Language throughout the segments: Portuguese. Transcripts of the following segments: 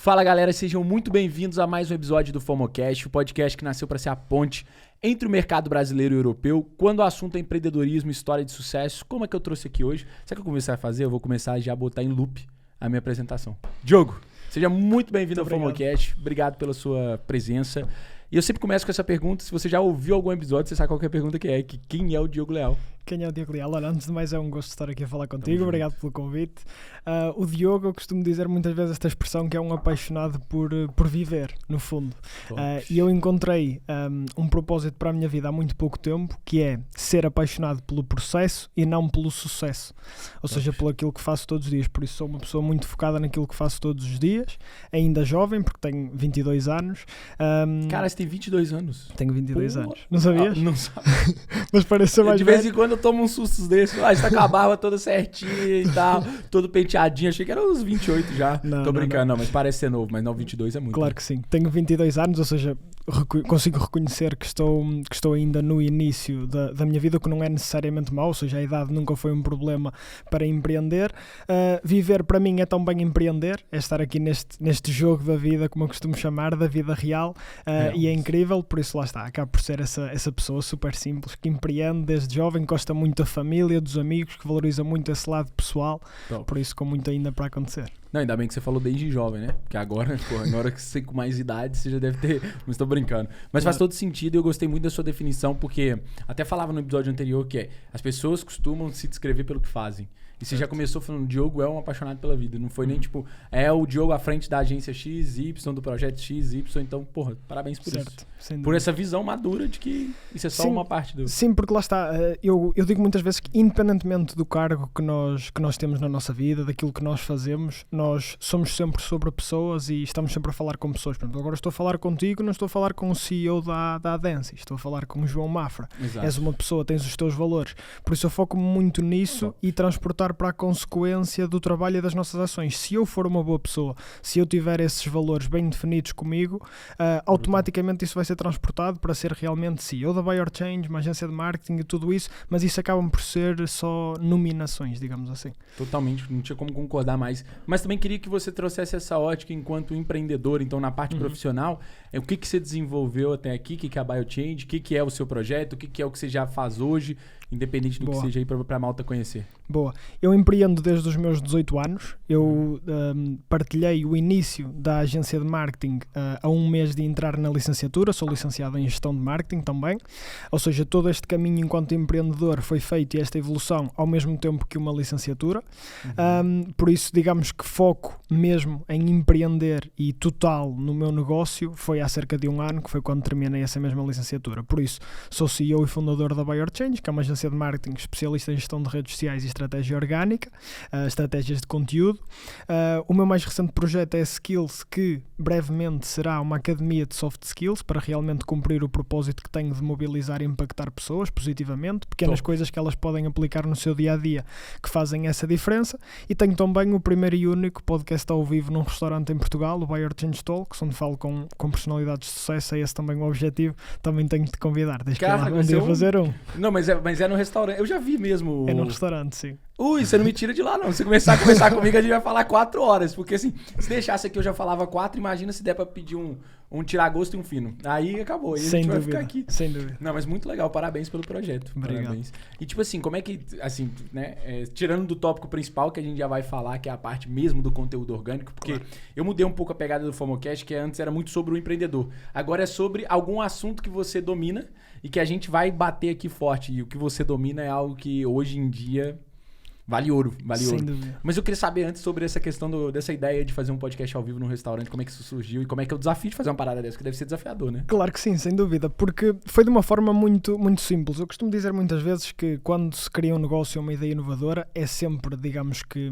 Fala galera, sejam muito bem-vindos a mais um episódio do FOMOcast, o podcast que nasceu para ser a ponte entre o mercado brasileiro e o europeu, quando o assunto é empreendedorismo, história de sucesso. Como é que eu trouxe aqui hoje? Sabe o que eu comecei a fazer? Eu vou começar já a botar em loop a minha apresentação. Diogo, seja muito bem-vindo ao FOMOcast, obrigado pela sua presença. E eu sempre começo com essa pergunta, se você já ouviu algum episódio, você sabe qual que é a pergunta que é, quem é o Diogo Leal? Quem é o Diogo Leal? Olha, antes de mais é um gosto de estar aqui a falar contigo, obrigado pelo convite. O Diogo, eu costumo dizer muitas vezes esta expressão que é um apaixonado por viver, no fundo. E eu encontrei um propósito para a minha vida há muito pouco tempo, que é ser apaixonado pelo processo e não pelo sucesso. Ou seja, pelo aquilo que faço todos os dias. Por isso sou uma pessoa muito focada naquilo que faço todos os dias, ainda jovem, porque tenho 22 anos. Cara, você tem 22 anos? Tenho 22 anos. Não sabias? Não sabia. Mas parece ser mais de vez velho. em quando eu tomo uns sustos desses. Você tá com a barba toda certinha e tal, todo penteadinho. Achei que era uns 28 já. Tô brincando, não, mas parece ser novo. Mas não, 22 é muito. Claro que sim. Tenho 22 anos, ou seja, consigo reconhecer que estou ainda no início da minha vida, que não é necessariamente mau, ou seja, a idade nunca foi um problema para empreender. Viver para mim é também empreender, é estar aqui neste jogo da vida, como eu costumo chamar, da vida real, e é incrível, por isso lá está, acabo por ser essa pessoa super simples, que empreende desde jovem, gosta muito da família, dos amigos, que valoriza muito esse lado pessoal, por isso com muito ainda para acontecer. Não, ainda bem que você falou desde jovem, né? Porque agora, na hora que você com mais idade, você já deve ter... Não estou brincando. Mas faz todo sentido e eu gostei muito da sua definição, porque até falava no episódio anterior que as pessoas costumam se descrever pelo que fazem. E você já começou falando, o Diogo é um apaixonado pela vida. Não foi nem tipo, é o Diogo à frente da agência XY, do projeto XY. Então, porra, parabéns por isso. Por essa visão madura de que isso é só uma parte do... Sim, porque lá está. Eu digo muitas vezes que, independentemente do cargo que nós temos na nossa vida, daquilo que nós fazemos, nós somos sempre sobre pessoas e estamos sempre a falar com pessoas. Por exemplo, agora estou a falar contigo, não estou a falar com o CEO da Adensi, estou a falar com o João Mafra. Exato. És uma pessoa, tens os teus valores. Por isso eu foco muito nisso e transportar para a consequência do trabalho e das nossas ações. Se eu for uma boa pessoa, se eu tiver esses valores bem definidos comigo, automaticamente isso vai ser transportado para ser realmente CEO da Buy or Change, uma agência de marketing e tudo isso, mas isso acabam por ser só nominações, digamos assim. Totalmente, não tinha como concordar mais. Mas também queria que você trouxesse essa ótica enquanto empreendedor, então na parte profissional, o que você desenvolveu até aqui, o que é a Buy or Change, o que é o seu projeto, o que é o que você já faz hoje, independente do que seja aí para a malta conhecer. Boa. Eu empreendo desde os meus 18 anos. Eu partilhei o início da agência de marketing a um mês de entrar na licenciatura. Sou licenciado em gestão de marketing também. Ou seja, todo este caminho enquanto empreendedor foi feito e esta evolução ao mesmo tempo que uma licenciatura. Por isso, digamos que foco mesmo em empreender e total no meu negócio foi há cerca de um ano, que foi quando terminei essa mesma licenciatura. Por isso, sou CEO e fundador da Buy or Change, que é uma agência de marketing especialista em gestão de redes sociais e estratégia orgânica, estratégias de conteúdo. O meu mais recente projeto é Skills, que brevemente será uma academia de soft skills para realmente cumprir o propósito que tenho de mobilizar e impactar pessoas positivamente, pequenas coisas que elas podem aplicar no seu dia-a-dia que fazem essa diferença. E tenho também o primeiro e único podcast ao vivo num restaurante em Portugal, o Buy or Change Talks, onde falo com personalidades de sucesso. É esse também o objetivo. Também tenho de te convidar. Deixa que lá um dia fazer um. Não, mas é no restaurante. Eu já vi mesmo. É no restaurante, sim. Ui, você não me tira de lá, não. Se começar a conversar comigo, a gente vai falar 4 horas. Porque assim, se deixasse aqui eu já falava 4, imagina se der pra pedir um tiragosto e um fino. Aí acabou. Aí a gente vai ficar aqui. Sem dúvida. Não, mas muito legal. Parabéns pelo projeto. Obrigado. Parabéns. E tipo assim, como é que, assim, né, tirando do tópico principal, que a gente já vai falar, que é a parte mesmo do conteúdo orgânico, porque eu mudei um pouco a pegada do FOMOcast, que antes era muito sobre o empreendedor. Agora é sobre algum assunto que você domina e que a gente vai bater aqui forte. E o que você domina é algo que hoje em dia... Vale ouro. Sem dúvida. Mas eu queria saber antes sobre essa questão dessa ideia de fazer um podcast ao vivo num restaurante, como é que isso surgiu e como é que é o desafio de fazer uma parada dessa, que deve ser desafiador, né? Claro que sim, sem dúvida, porque foi de uma forma muito, muito simples. Eu costumo dizer muitas vezes que quando se cria um negócio ou uma ideia inovadora, é sempre, digamos que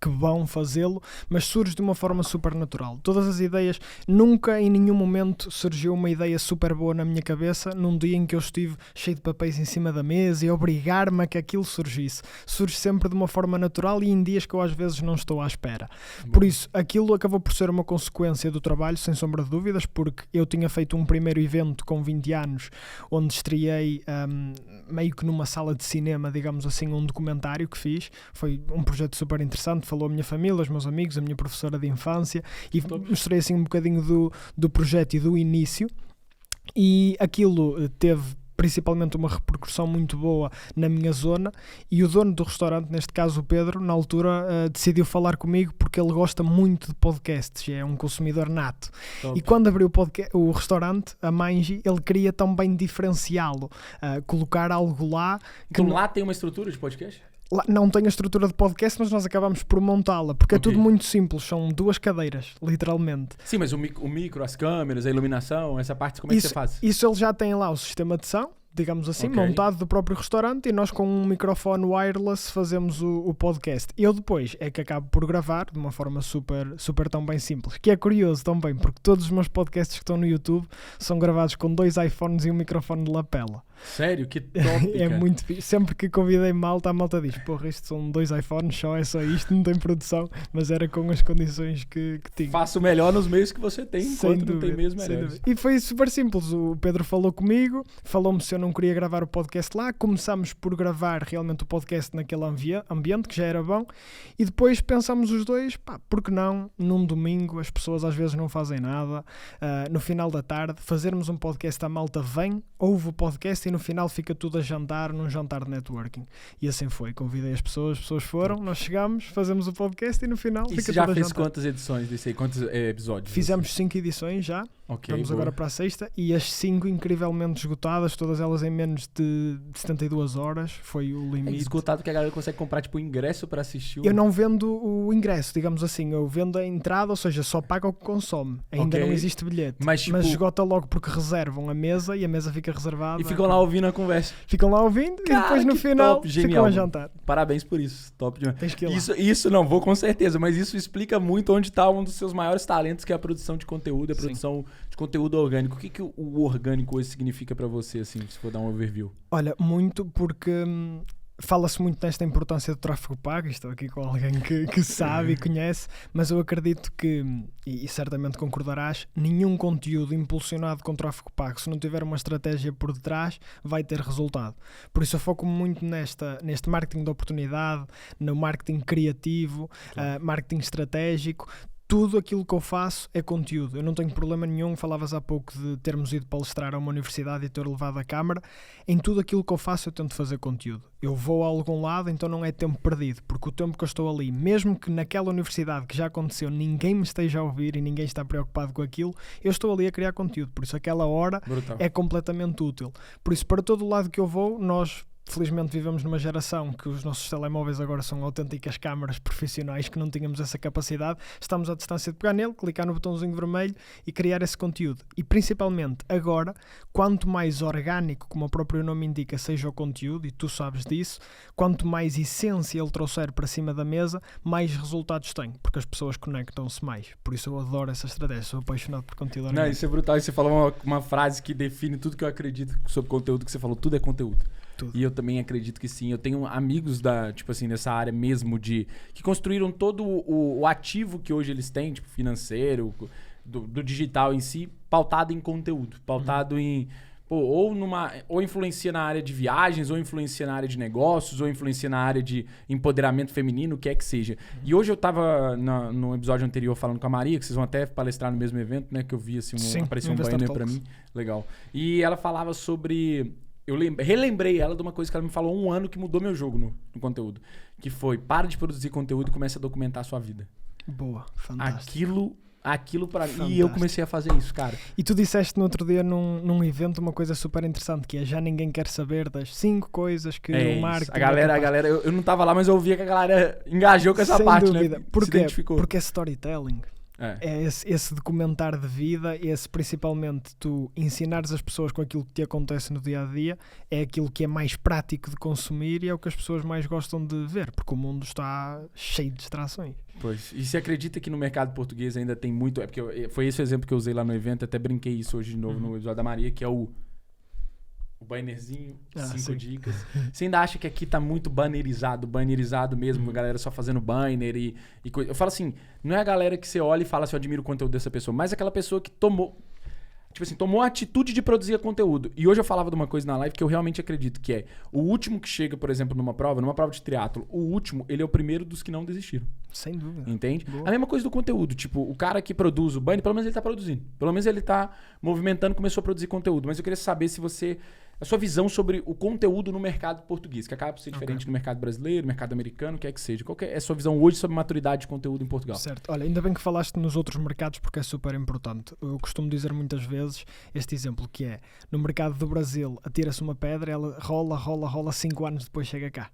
vão fazê-lo, mas surge de uma forma super natural. Todas as ideias, nunca em nenhum momento surgiu uma ideia super boa na minha cabeça num dia em que eu estive cheio de papéis em cima da mesa e obrigar-me a que aquilo surgisse. Surge sempre de uma forma natural e em dias que eu às vezes não estou à espera. Por isso, aquilo acabou por ser uma consequência do trabalho, sem sombra de dúvidas, porque eu tinha feito um primeiro evento com 20 anos, onde estreiei meio que numa sala de cinema, digamos assim, um documentário que fiz. Foi um projeto super interessante. falou a minha família, os meus amigos, a minha professora de infância, e mostrei assim um bocadinho do projeto e do início, e aquilo teve principalmente uma repercussão muito boa na minha zona, e o dono do restaurante, neste caso o Pedro, na altura decidiu falar comigo porque ele gosta muito de podcasts, é um consumidor nato. Top. E quando abriu o restaurante, a Mangi, ele queria também diferenciá-lo, colocar algo lá. Então lá tem uma estrutura de podcast? Lá não tem a estrutura de podcast, mas nós acabamos por montá-la, porque é tudo muito simples, são 2 cadeiras, literalmente. Sim, mas o micro, as câmeras, a iluminação, essa parte, como é que você faz? Isso ele já tem lá o sistema de som, digamos assim, montado do próprio restaurante, e nós com um microfone wireless fazemos o podcast. Eu depois é que acabo por gravar de uma forma super tão bem simples, que é curioso também, porque todos os meus podcasts que estão no YouTube são gravados com 2 iPhones e um microfone de lapela. Sério? Que top, É muito fixe. Sempre que convidei malta, a malta diz: porra, isto são 2 iPhones só, é só isto, não tem produção, mas era com as condições que tinha. Faço melhor nos meios que você tem, enquanto não tem meios melhores. E foi super simples. O Pedro falou comigo, falou-me se eu não queria gravar o podcast lá. Começámos por gravar realmente o podcast naquele ambiente, que já era bom, e depois pensámos os dois, pá, por que não, num domingo, as pessoas às vezes não fazem nada, no final da tarde, fazermos um podcast, a malta vem, ouve o podcast e no final fica tudo a jantar, num jantar de networking. E assim foi, convidei as pessoas foram, nós chegamos, fazemos o podcast e no final fica tudo a jantar. E você já fez quantas edições desse aí? Quantos episódios? Fizemos 5 edições já, vamos agora para a 6ª, e as 5 incrivelmente esgotadas, todas elas em menos de 72 horas, foi o limite. É esgotado que a galera consegue comprar tipo ingresso para assistir. Eu não vendo o ingresso, digamos assim, eu vendo a entrada, ou seja, só paga o que consome. Ainda não existe bilhete, mas esgota logo porque reservam a mesa e a mesa fica reservada. E ficam lá ouvindo a conversa. Ficam lá ouvindo, cara, e depois no final top, ficam a jantar. Parabéns por isso, top demais. Tens que ir lá. Isso não vou com certeza, mas isso explica muito onde está um dos seus maiores talentos, que é a produção de conteúdo, a produção de conteúdo orgânico. O que o orgânico hoje significa para você, assim, se for dar um overview? Olha, muito porque fala-se muito nesta importância do tráfego pago, estou aqui com alguém que sabe e conhece, mas eu acredito que, e certamente concordarás, nenhum conteúdo impulsionado com tráfego pago, se não tiver uma estratégia por detrás, vai ter resultado. Por isso eu foco muito neste marketing de oportunidade, no marketing criativo, marketing estratégico. Tudo aquilo que eu faço é conteúdo. Eu não tenho problema nenhum. Falavas há pouco de termos ido palestrar a uma universidade e ter levado a câmara. Em tudo aquilo que eu faço eu tento fazer conteúdo. Eu vou a algum lado, então não é tempo perdido, porque o tempo que eu estou ali, mesmo que naquela universidade que já aconteceu ninguém me esteja a ouvir e ninguém está preocupado com aquilo, eu estou ali a criar conteúdo. Por isso aquela hora é completamente útil. Por isso, para todo o lado que eu vou, nós felizmente vivemos numa geração que os nossos telemóveis agora são autênticas câmaras profissionais, que não tínhamos essa capacidade. Estamos à distância de pegar nele, clicar no botãozinho vermelho e criar esse conteúdo. E principalmente agora, quanto mais orgânico, como o próprio nome indica, seja o conteúdo, e tu sabes disso, quanto mais essência ele trouxer para cima da mesa, mais resultados tem, porque as pessoas conectam-se mais. Por isso eu adoro essa estratégia, sou apaixonado por conteúdo orgânico. Não, isso é brutal. E você falou uma frase que define tudo que eu acredito sobre conteúdo, que você falou, tudo é conteúdo. Tudo. E eu também acredito que sim. Eu tenho amigos tipo assim, nessa área mesmo que construíram todo o ativo que hoje eles têm, tipo financeiro, do digital em si, pautado em conteúdo, pautado em ou influencia na área de viagens, ou influencia na área de negócios, ou influencia na área de empoderamento feminino, o que é que seja. E hoje eu tava no episódio anterior falando com a Maria, que vocês vão até palestrar no mesmo evento, né? Que eu vi assim, apareceu um banner pra mim. Legal. E ela falava sobre... Eu relembrei ela de uma coisa que ela me falou há um ano que mudou meu jogo no conteúdo. Que foi, para de produzir conteúdo e comece a documentar a sua vida. Boa, fantástico. Aquilo para mim. E eu comecei a fazer isso, cara. E tu disseste no outro dia num evento uma coisa super interessante, que é já ninguém quer saber das 5 coisas que o marketing... A galera, eu não tava lá, mas eu ouvia que a galera engajou com essa parte, dúvida. Né? Porquê? Porque é storytelling. É esse documentar de vida, esse principalmente tu ensinares as pessoas com aquilo que te acontece no dia a dia, é aquilo que é mais prático de consumir e é o que as pessoas mais gostam de ver, porque o mundo está cheio de distrações. Pois, e você acredita que no mercado português ainda tem muito... É porque foi esse o exemplo que eu usei lá no evento, até brinquei isso hoje de novo no episódio da Maria, que é o bannerzinho, 5 dicas. Você ainda acha que aqui tá muito bannerizado mesmo, a galera só fazendo banner e coisa. Eu falo assim, não é a galera que você olha e fala assim, eu admiro o conteúdo dessa pessoa, mas aquela pessoa que tomou tipo assim, tomou a atitude de produzir conteúdo. E hoje eu falava de uma coisa na live que eu realmente acredito, que é o último que chega, por exemplo, numa prova de triatlo, o último, ele é o primeiro dos que não desistiram. Sem dúvida. Entende? Boa. A mesma coisa do conteúdo. Tipo, o cara que produz o Bunny, pelo menos ele tá produzindo. Pelo menos ele tá movimentando, começou a produzir conteúdo. Mas eu queria saber se você... A sua visão sobre o conteúdo no mercado português, que acaba por ser diferente do mercado brasileiro, no mercado americano, o que é que seja. Qual que é a sua visão hoje sobre maturidade de conteúdo em Portugal? Certo. Olha, ainda bem que falaste nos outros mercados porque é super importante. Eu costumo dizer muitas vezes este exemplo que é, no mercado do Brasil, atira-se uma pedra, ela rola, 5 anos depois chega cá.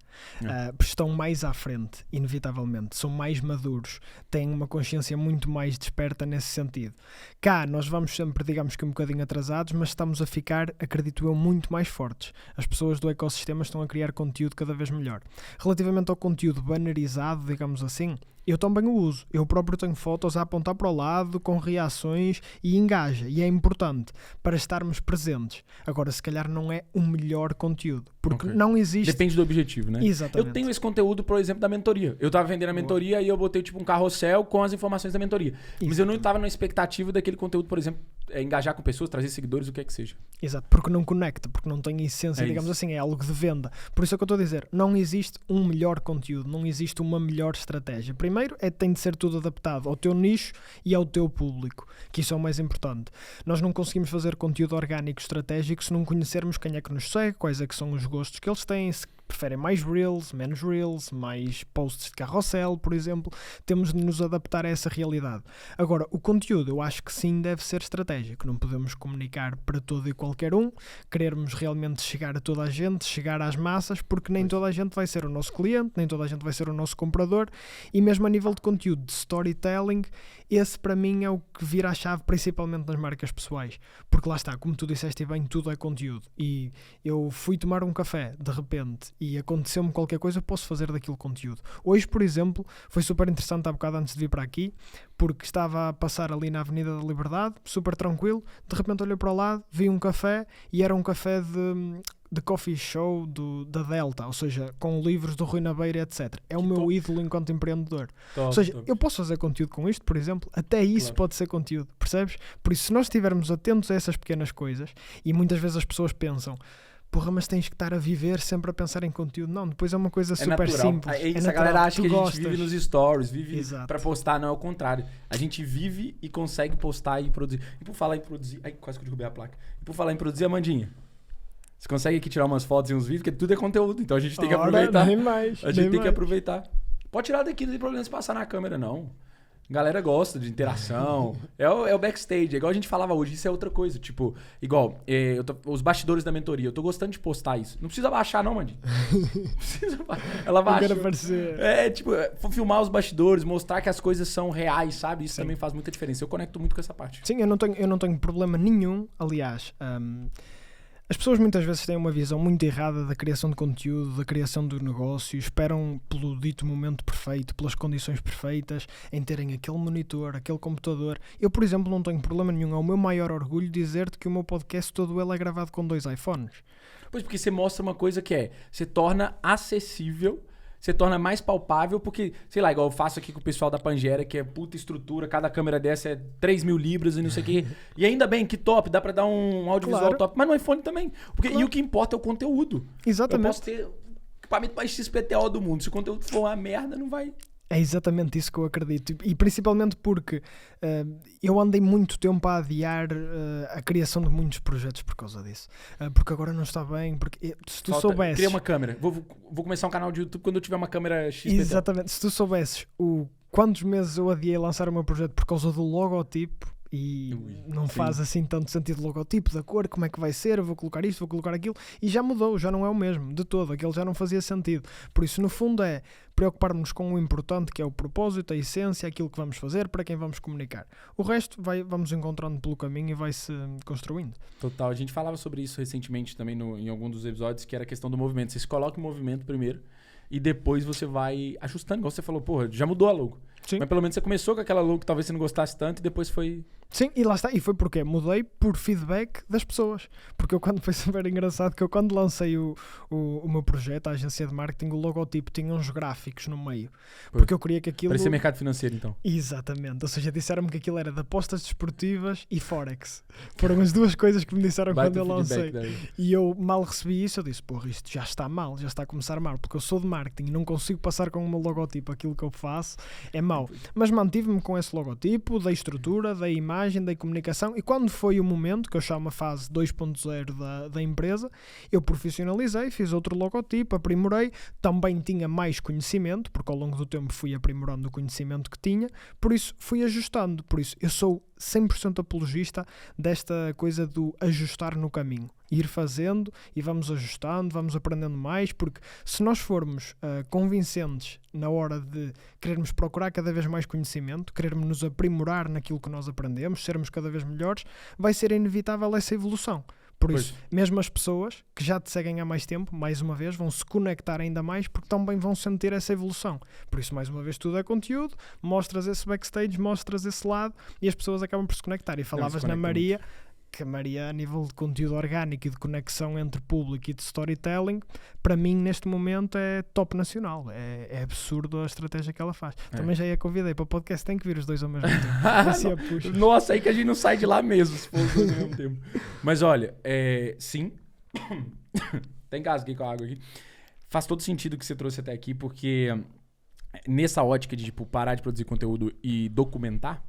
Estão mais à frente, inevitavelmente. São mais maduros. Têm uma consciência muito mais desperta nesse sentido. Cá, nós vamos sempre, digamos que um bocadinho atrasados, mas estamos a ficar, acredito eu, muito mais fortes. As pessoas do ecossistema estão a criar conteúdo cada vez melhor. Relativamente ao conteúdo bannerizado, digamos assim, eu também o uso. Eu próprio tenho fotos a apontar para o lado, com reações e engaja. E é importante para estarmos presentes. Agora, se calhar não é o melhor conteúdo. Porque não existe... Depende do objetivo, né? Exatamente. Eu tenho esse conteúdo, por exemplo, da mentoria. Eu tava vendendo a mentoria e eu botei tipo um carrossel com as informações da mentoria. Mas eu não estava na expectativa daquele conteúdo, por exemplo, engajar com pessoas, trazer seguidores, o que é que seja. Exato, porque não conecta, porque não tem essência, digamos assim, é algo de venda. Por isso é que eu estou a dizer, não existe um melhor conteúdo, não existe uma melhor estratégia. Primeiro, tem de ser tudo adaptado ao teu nicho e ao teu público, que isso é o mais importante. Nós não conseguimos fazer conteúdo orgânico estratégico se não conhecermos quem é que nos segue, quais é que são os gostos que eles têm, se preferem mais reels, menos reels, mais posts de carrossel, por exemplo. Temos de nos adaptar a essa realidade. Agora, o conteúdo eu acho que sim deve ser estratégico. Não podemos comunicar para todo e qualquer um, querermos realmente chegar a toda a gente, chegar às massas, porque nem toda a gente vai ser o nosso cliente, nem toda a gente vai ser o nosso comprador, e mesmo a nível de conteúdo de storytelling, esse para mim é o que vira a chave principalmente nas marcas pessoais, porque lá está, como tu disseste bem, tudo é conteúdo, e eu fui tomar um café de repente e aconteceu-me qualquer coisa, eu posso fazer daquilo conteúdo. Hoje, por exemplo, foi super interessante há bocado antes de vir para aqui, porque estava a passar ali na Avenida da Liberdade, super tranquilo, de repente olhei para o lado, vi um café e era um café de coffee show da Delta, ou seja, com livros do Rui Nabeiro, etc. É o meu ídolo enquanto empreendedor. Ou seja, eu posso fazer conteúdo com isto, por exemplo, até isso pode ser conteúdo, percebes? Por isso, se nós estivermos atentos a essas pequenas coisas, e muitas vezes as pessoas pensam, porra, mas tens que estar a viver sempre a pensar em conteúdo. Não, depois é uma coisa super simples. É isso, natural. A galera acha que a gente vive nos stories, vive pra postar, não é o contrário. A gente vive e consegue postar e produzir. E por falar em produzir... Ai, quase que eu derrubei a placa. E por falar em produzir, Amandinha, você consegue aqui tirar umas fotos e uns vídeos, porque tudo é conteúdo, então a gente tem que aproveitar. A gente tem que aproveitar. Pode tirar daqui, não tem problema se passar na câmera, não. A galera gosta de interação. é o backstage. É igual a gente falava hoje, isso é outra coisa. Tipo, igual, os bastidores da mentoria. Eu tô gostando de postar isso. Não precisa baixar, não, Mandinho. Não precisa baixar. Ela baixa. Filmar os bastidores, mostrar que as coisas são reais, sabe? Isso também faz muita diferença. Eu conecto muito com essa parte. Sim, eu não tenho problema nenhum. Aliás, as pessoas muitas vezes têm uma visão muito errada da criação de conteúdo, da criação do negócio, esperam pelo dito momento perfeito, pelas condições perfeitas, em terem aquele monitor, aquele computador. Eu, por exemplo, não tenho problema nenhum. É o meu maior orgulho dizer-te que o meu podcast todo ele é gravado com 2 iPhones. Pois, porque você mostra uma coisa que você torna acessível, você torna mais palpável, porque, sei lá, igual eu faço aqui com o pessoal da Pangera, que é puta estrutura, cada câmera dessa é 3.000 libras e não sei o quê. E ainda bem, que top, dá pra dar um audiovisual top, mas no iPhone também. Porque, E o que importa é o conteúdo. Exatamente. Eu posso ter equipamento mais XPTO do mundo, se o conteúdo for uma merda, não vai... É exatamente isso que eu acredito. E principalmente porque eu andei muito tempo a adiar a criação de muitos projetos por causa disso. Porque agora não está bem. Porque se tu soubesses... Cria uma câmera. Vou começar um canal de YouTube quando eu tiver uma câmera XPTO. Exatamente. Se tu soubesses quantos meses eu adiei lançar o meu projeto por causa do logotipo, e não faz assim tanto sentido o logotipo, da cor, como é que vai ser, eu vou colocar isto, vou colocar aquilo, e já mudou, já não é o mesmo, de todo, aquele já não fazia sentido. Por isso, no fundo, é preocupar-nos com o importante, que é o propósito, a essência, aquilo que vamos fazer, para quem vamos comunicar. O resto vamos encontrando pelo caminho e vai-se construindo. Total, a gente falava sobre isso recentemente também em algum dos episódios, que era a questão do movimento. Você se coloca em movimento primeiro, e depois você vai ajustando. Igual você falou, porra, já mudou a logo. Sim. Mas pelo menos você começou com aquela logo que talvez você não gostasse tanto e depois foi... Sim, e lá está. E foi porque mudei por feedback das pessoas. Porque eu quando foi super engraçado que eu quando lancei o meu projeto, a agência de marketing, o logotipo tinha uns gráficos no meio. Porque eu queria que aquilo... Parecia mercado financeiro, então. Exatamente. Ou seja, disseram-me que aquilo era de apostas desportivas e Forex. Foram as duas coisas que me disseram quando eu lancei. E eu mal recebi isso, eu disse, porra, isto já está mal, já está a começar mal. Porque eu sou de marketing e não consigo passar com o meu logotipo aquilo que eu faço, é mau. Mas mantive-me com esse logotipo, dei estrutura, dei imagem, dei comunicação, e quando foi o momento, que eu chamo a fase 2.0 da empresa, eu profissionalizei, fiz outro logotipo, aprimorei, também tinha mais conhecimento, porque ao longo do tempo fui aprimorando o conhecimento que tinha, por isso fui ajustando, por isso eu sou 100% apologista desta coisa do ajustar no caminho. Ir fazendo e vamos ajustando, vamos aprendendo mais, porque se nós formos convincentes na hora de querermos procurar cada vez mais conhecimento, querermos nos aprimorar naquilo que nós aprendemos, sermos cada vez melhores, vai ser inevitável essa evolução. Por isso, mesmo as pessoas que já te seguem há mais tempo, mais uma vez, vão se conectar ainda mais porque também vão sentir essa evolução. Por isso, mais uma vez, tudo é conteúdo, mostras esse backstage, mostras esse lado e as pessoas acabam por se conectar. E falavas na Maria, que a Maria, a nível de conteúdo orgânico e de conexão entre público e de storytelling, para mim, neste momento, é top nacional. É absurdo a estratégia que ela faz. Também já a convidei para o podcast, tem que vir os dois ao mesmo tempo. Nossa, aí que a gente não sai de lá mesmo, se for os dois ao mesmo tempo. Mas olha, sim, até engasguei com a água aqui. Faz todo sentido o que você trouxe até aqui, porque nessa ótica de tipo, parar de produzir conteúdo e documentar,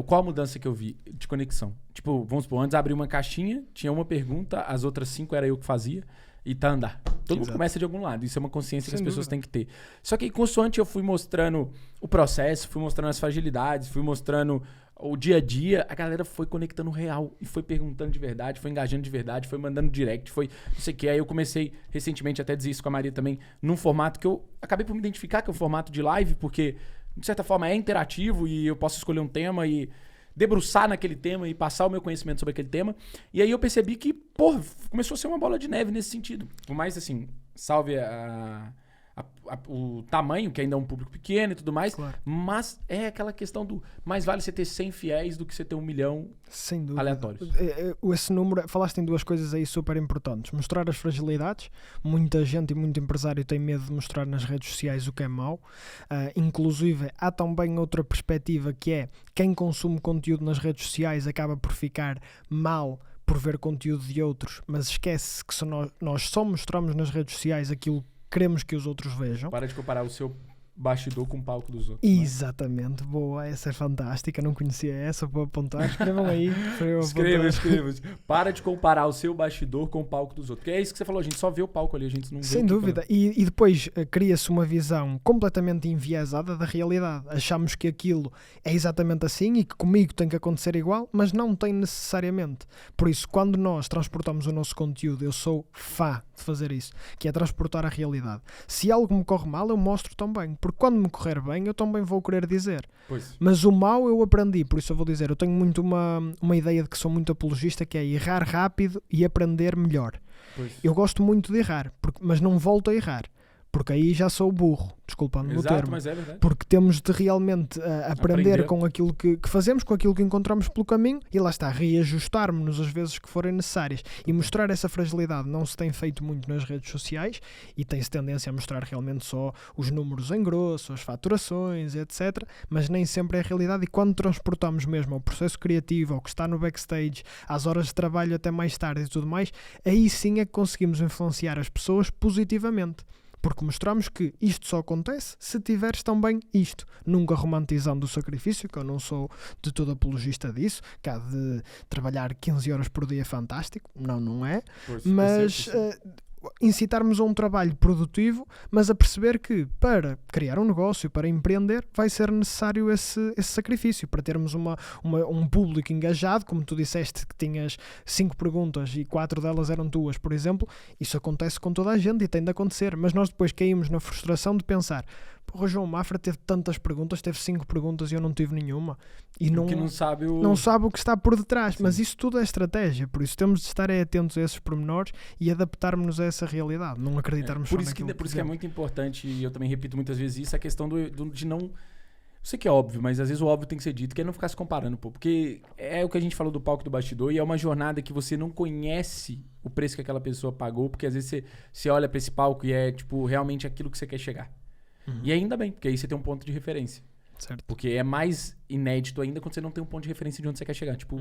qual a mudança que eu vi de conexão? Tipo, vamos supor, antes abri uma caixinha, tinha uma pergunta, as outras 5 era eu que fazia e tá andar. Todo mundo começa de algum lado. Isso é uma consciência que as pessoas têm que ter. Só que consoante eu fui mostrando o processo, fui mostrando as fragilidades, fui mostrando o dia a dia, a galera foi conectando real e foi perguntando de verdade, foi engajando de verdade, foi mandando direct, foi não sei o que. Aí eu comecei recentemente até a dizer isso com a Maria também, num formato que eu acabei por me identificar, que é o formato de live, porque de certa forma é interativo e eu posso escolher um tema e debruçar naquele tema e passar o meu conhecimento sobre aquele tema. E aí eu percebi que, porra, começou a ser uma bola de neve nesse sentido. Por mais, assim, salve o tamanho, que ainda é um público pequeno e tudo mais, claro. Mas é aquela questão do mais vale você ter 100 fiéis do que você ter 1 milhão sem dúvida. Aleatórios. Esse número, falaste em 2 coisas aí super importantes. Mostrar as fragilidades. Muita gente e muito empresário tem medo de mostrar nas redes sociais o que é mau. Inclusive, há também outra perspectiva que é quem consome conteúdo nas redes sociais acaba por ficar mal por ver conteúdo de outros, mas esquece que nós só mostramos nas redes sociais aquilo queremos que os outros vejam. Para de comparar o seu bastidor com o palco dos outros. Exatamente, boa, essa é fantástica, não conhecia essa, vou apontar, escrevam aí. Escreva. Para de comparar o seu bastidor com o palco dos outros, porque é isso que você falou, a gente só vê o palco ali, a gente não vê. Sem dúvida, e depois cria-se uma visão completamente enviesada da realidade, achamos que aquilo é exatamente assim e que comigo tem que acontecer igual, mas não tem necessariamente. Por isso, quando nós transportamos o nosso conteúdo, eu sou fã de fazer isso, que é transportar a realidade. Se algo me corre mal, eu mostro também. Porque quando me correr bem, eu também vou querer dizer. Pois. Mas o mal eu aprendi, por isso eu vou dizer, eu tenho muito uma ideia de que sou muito apologista, que é errar rápido e aprender melhor. Pois. Eu gosto muito de errar, mas não volto a errar. Porque aí já sou burro, desculpa-me o termo. Mas é verdade. Porque temos de realmente aprender com aquilo que fazemos, com aquilo que encontramos pelo caminho e lá está, reajustarmos-nos as vezes que forem necessárias. E mostrar essa fragilidade não se tem feito muito nas redes sociais e tem-se tendência a mostrar realmente só os números em grosso, as faturações, etc. Mas nem sempre é a realidade e quando transportamos mesmo ao processo criativo, ao que está no backstage, às horas de trabalho até mais tarde e tudo mais, aí sim é que conseguimos influenciar as pessoas positivamente. Porque mostramos que isto só acontece se tiveres também isto. Nunca romantizando o sacrifício, que eu não sou de todo apologista disso, que há de trabalhar 15 horas por dia é fantástico. Não é. Pois, mas incitarmos a um trabalho produtivo, mas a perceber que para criar um negócio, para empreender, vai ser necessário esse sacrifício, para termos um público engajado, como tu disseste que tinhas 5 perguntas e 4 delas eram tuas, por exemplo, isso acontece com toda a gente e tem de acontecer, mas nós depois caímos na frustração de pensar, O João Mafra teve tantas perguntas, teve 5 perguntas e eu não tive nenhuma. E não sabe o que está por detrás. Sim. Mas isso tudo é estratégia, por isso temos de estar atentos a esses pormenores e adaptarmos-nos a essa realidade, não acreditarmos só naquilo. Por isso que é muito importante, e eu também repito muitas vezes isso, a questão de não... Eu sei que é óbvio, mas às vezes o óbvio tem que ser dito, que é não ficar se comparando, pô. Porque é o que a gente falou do palco do bastidor, e é uma jornada que você não conhece o preço que aquela pessoa pagou, porque às vezes você olha pra esse palco e é, tipo, realmente aquilo que você quer chegar. E ainda bem, porque aí você tem um ponto de referência. Certo. Porque é mais inédito ainda quando você não tem um ponto de referência de onde você quer chegar. Tipo,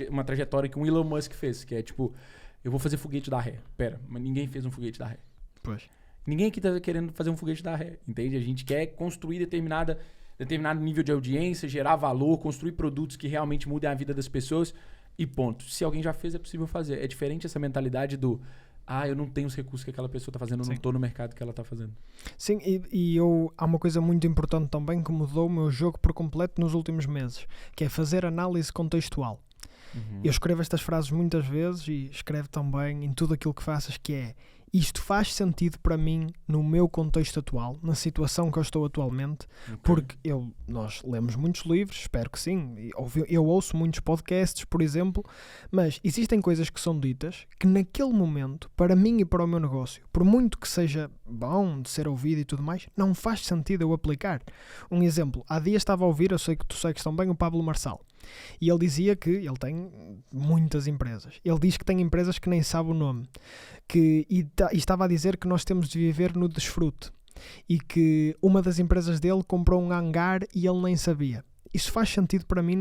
uma trajetória que um Elon Musk fez, que é tipo, eu vou fazer foguete da ré. Pera, mas ninguém fez um foguete da ré. Pois. Ninguém aqui tá querendo fazer um foguete da ré, entende? A gente quer construir determinado nível de audiência, gerar valor, construir produtos que realmente mudem a vida das pessoas e ponto. Se alguém já fez, é possível fazer. É diferente essa mentalidade do... eu não tenho os recursos que aquela pessoa está fazendo, eu não estou no mercado que ela está fazendo. Sim, há uma coisa muito importante também que mudou o meu jogo por completo nos últimos meses, que é fazer análise contextual. Eu escrevo estas frases muitas vezes e escrevo também em tudo aquilo que faças, que é: isto faz sentido para mim no meu contexto atual, na situação que eu estou atualmente, porque nós lemos muitos livros, espero que sim, eu ouço muitos podcasts, por exemplo, mas existem coisas que são ditas que naquele momento, para mim e para o meu negócio, por muito que seja bom de ser ouvido e tudo mais, não faz sentido eu aplicar. Um exemplo, há dias estava a ouvir, eu sei que tu segues também, o Pablo Marçal. E ele dizia que ele tem muitas empresas. Ele diz que tem empresas que nem sabe o nome. E estava a dizer que nós temos de viver no desfrute. E que uma das empresas dele comprou um hangar e ele nem sabia. Isso faz sentido para mim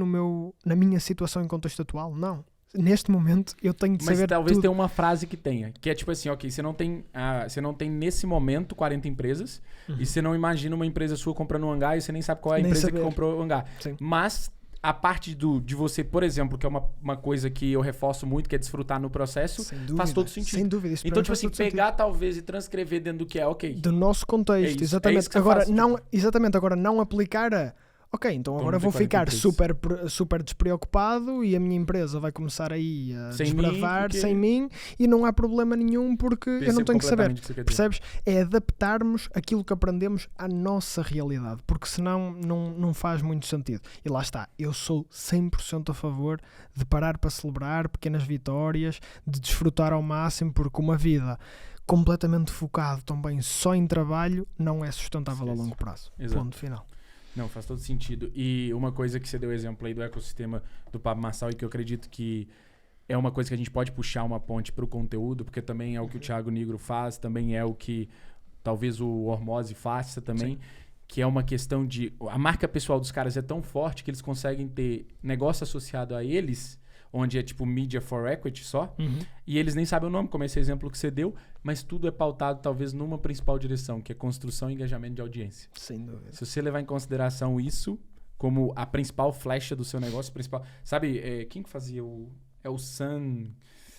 na minha situação em contexto atual? Não. Neste momento eu tenho de saber Mas talvez tudo. tenha uma frase que tenha, que é tipo assim, ok, você não tem nesse momento 40 empresas e você não imagina uma empresa sua comprando um hangar e você nem sabe qual é a empresa que comprou o hangar. Sim. Mas a parte de você, por exemplo, que é uma coisa que eu reforço muito, que é desfrutar no processo, faz todo sentido. Sem dúvida. Então, tipo assim, pegar talvez e transcrever dentro do que é, ok. Do nosso contexto, isso, exatamente. é isso que Agora, faz, agora não aplicar a... Ok, então agora vou ficar super despreocupado e a minha empresa vai começar aí a desbravar sem mim e não há problema nenhum porque eu não tenho que saber. Percebes? É adaptarmos aquilo que aprendemos à nossa realidade, porque senão não faz muito sentido. E lá está, eu sou 100% a favor de parar para celebrar pequenas vitórias, de desfrutar ao máximo, porque uma vida completamente focado também só em trabalho não é sustentável a longo prazo. Exato. Ponto final. Não, faz todo sentido. E uma coisa que você deu exemplo aí do ecossistema do Pablo Marçal e que eu acredito que é uma coisa que a gente pode puxar uma ponte para o conteúdo, porque também é o que o Thiago Nigro faz, também é o que talvez o Hormozzi faça também, que é uma questão de... A marca pessoal dos caras é tão forte que eles conseguem ter negócio associado a eles, onde é tipo Media for Equity só, e eles nem sabem o nome, como esse exemplo que você deu, mas tudo é pautado talvez numa principal direção, que é construção e engajamento de audiência. Sem dúvida. Se você levar em consideração isso como a principal flecha do seu negócio, sabe, quem que fazia é o Sam,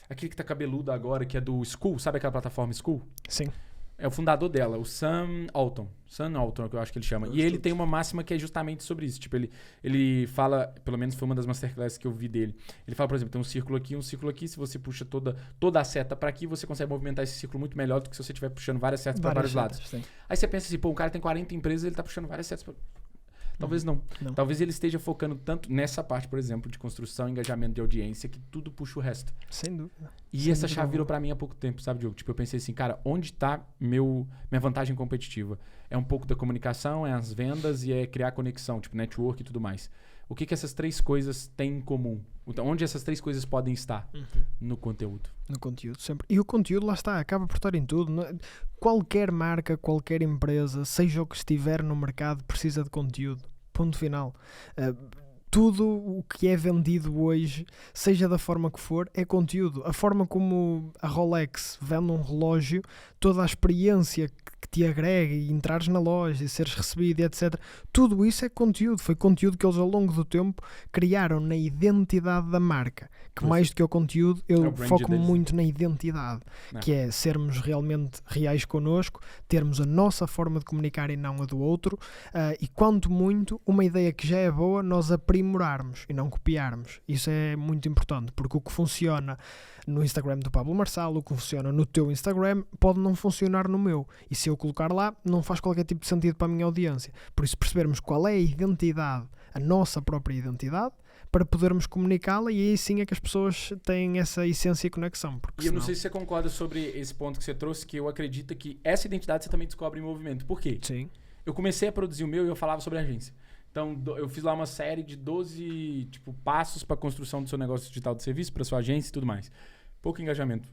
aquele que tá cabeludo agora, que é do School, sabe aquela plataforma School? Sim. É o fundador dela, o Sam Altman, que eu acho que ele chama. E ele tem uma máxima que é justamente sobre isso. Tipo, ele fala, pelo menos foi uma das masterclasses que eu vi dele. Ele fala, por exemplo, tem um círculo aqui. Se você puxa toda a seta para aqui, você consegue movimentar esse círculo muito melhor do que se você estiver puxando várias setas para vários lados. Sim. Aí você pensa assim, pô, o cara tem 40 empresas, ele tá puxando várias setas pra... Talvez não. Talvez ele esteja focando tanto nessa parte, por exemplo, de construção e engajamento de audiência, que tudo puxa o resto. Sem dúvida. E essa chave virou pra mim há pouco tempo, sabe, Diogo? Tipo, eu pensei assim, cara, onde tá minha vantagem competitiva? É um pouco da comunicação, é as vendas e é criar conexão, tipo, network e tudo mais. O que essas três coisas têm em comum? Então, onde essas três coisas podem estar? No conteúdo. No conteúdo, sempre. E o conteúdo, lá está, acaba por estar em tudo. Qualquer marca, qualquer empresa, seja o que estiver no mercado, precisa de conteúdo. Ponto final. Tudo o que é vendido hoje, seja da forma que for, é conteúdo. A forma como a Rolex vende um relógio, toda a experiência que te agrega e entrares na loja e seres recebido, etc. Tudo isso é conteúdo. Foi conteúdo que eles ao longo do tempo criaram na identidade da marca. Que mais do que o conteúdo, eu foco-me muito na identidade. Que é sermos realmente reais connosco, termos a nossa forma de comunicar e não a do outro. E quanto muito, uma ideia que já é boa, nós aprimorarmos e não copiarmos. Isso é muito importante, porque o que funciona no Instagram do Pablo Marçal, o que funciona no teu Instagram, pode não funcionar no meu. E se eu colocar lá não faz qualquer tipo de sentido para a minha audiência. Por isso percebermos qual é a identidade, a nossa própria identidade, para podermos comunicá-la, e aí sim é que as pessoas têm essa essência e conexão. E eu não sei se você concorda sobre esse ponto que você trouxe, que eu acredito que essa identidade você também descobre em movimento. Por quê? Sim. Eu comecei a produzir o meu e eu falava sobre agência. Então, eu fiz lá uma série de 12 passos para a construção do seu negócio digital de serviço, para sua agência e tudo mais. Pouco engajamento.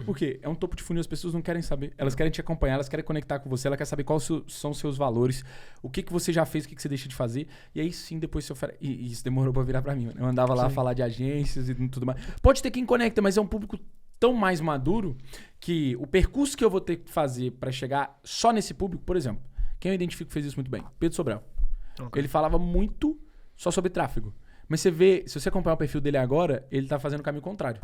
Por quê? É um topo de funil, as pessoas não querem saber. Elas querem te acompanhar, elas querem conectar com você, elas querem saber quais são os seus valores, o que você já fez, o que você deixa de fazer. E aí sim, depois você oferece. E isso demorou pra virar pra mim. Eu andava lá falar de agências e tudo mais. Pode ter quem conecta, mas é um público tão mais maduro que o percurso que eu vou ter que fazer pra chegar só nesse público, por exemplo, quem eu identifico que fez isso muito bem? Pedro Sobral. Okay. Ele falava muito só sobre tráfego. Mas você vê, se você acompanhar o perfil dele agora, ele tá fazendo o caminho contrário.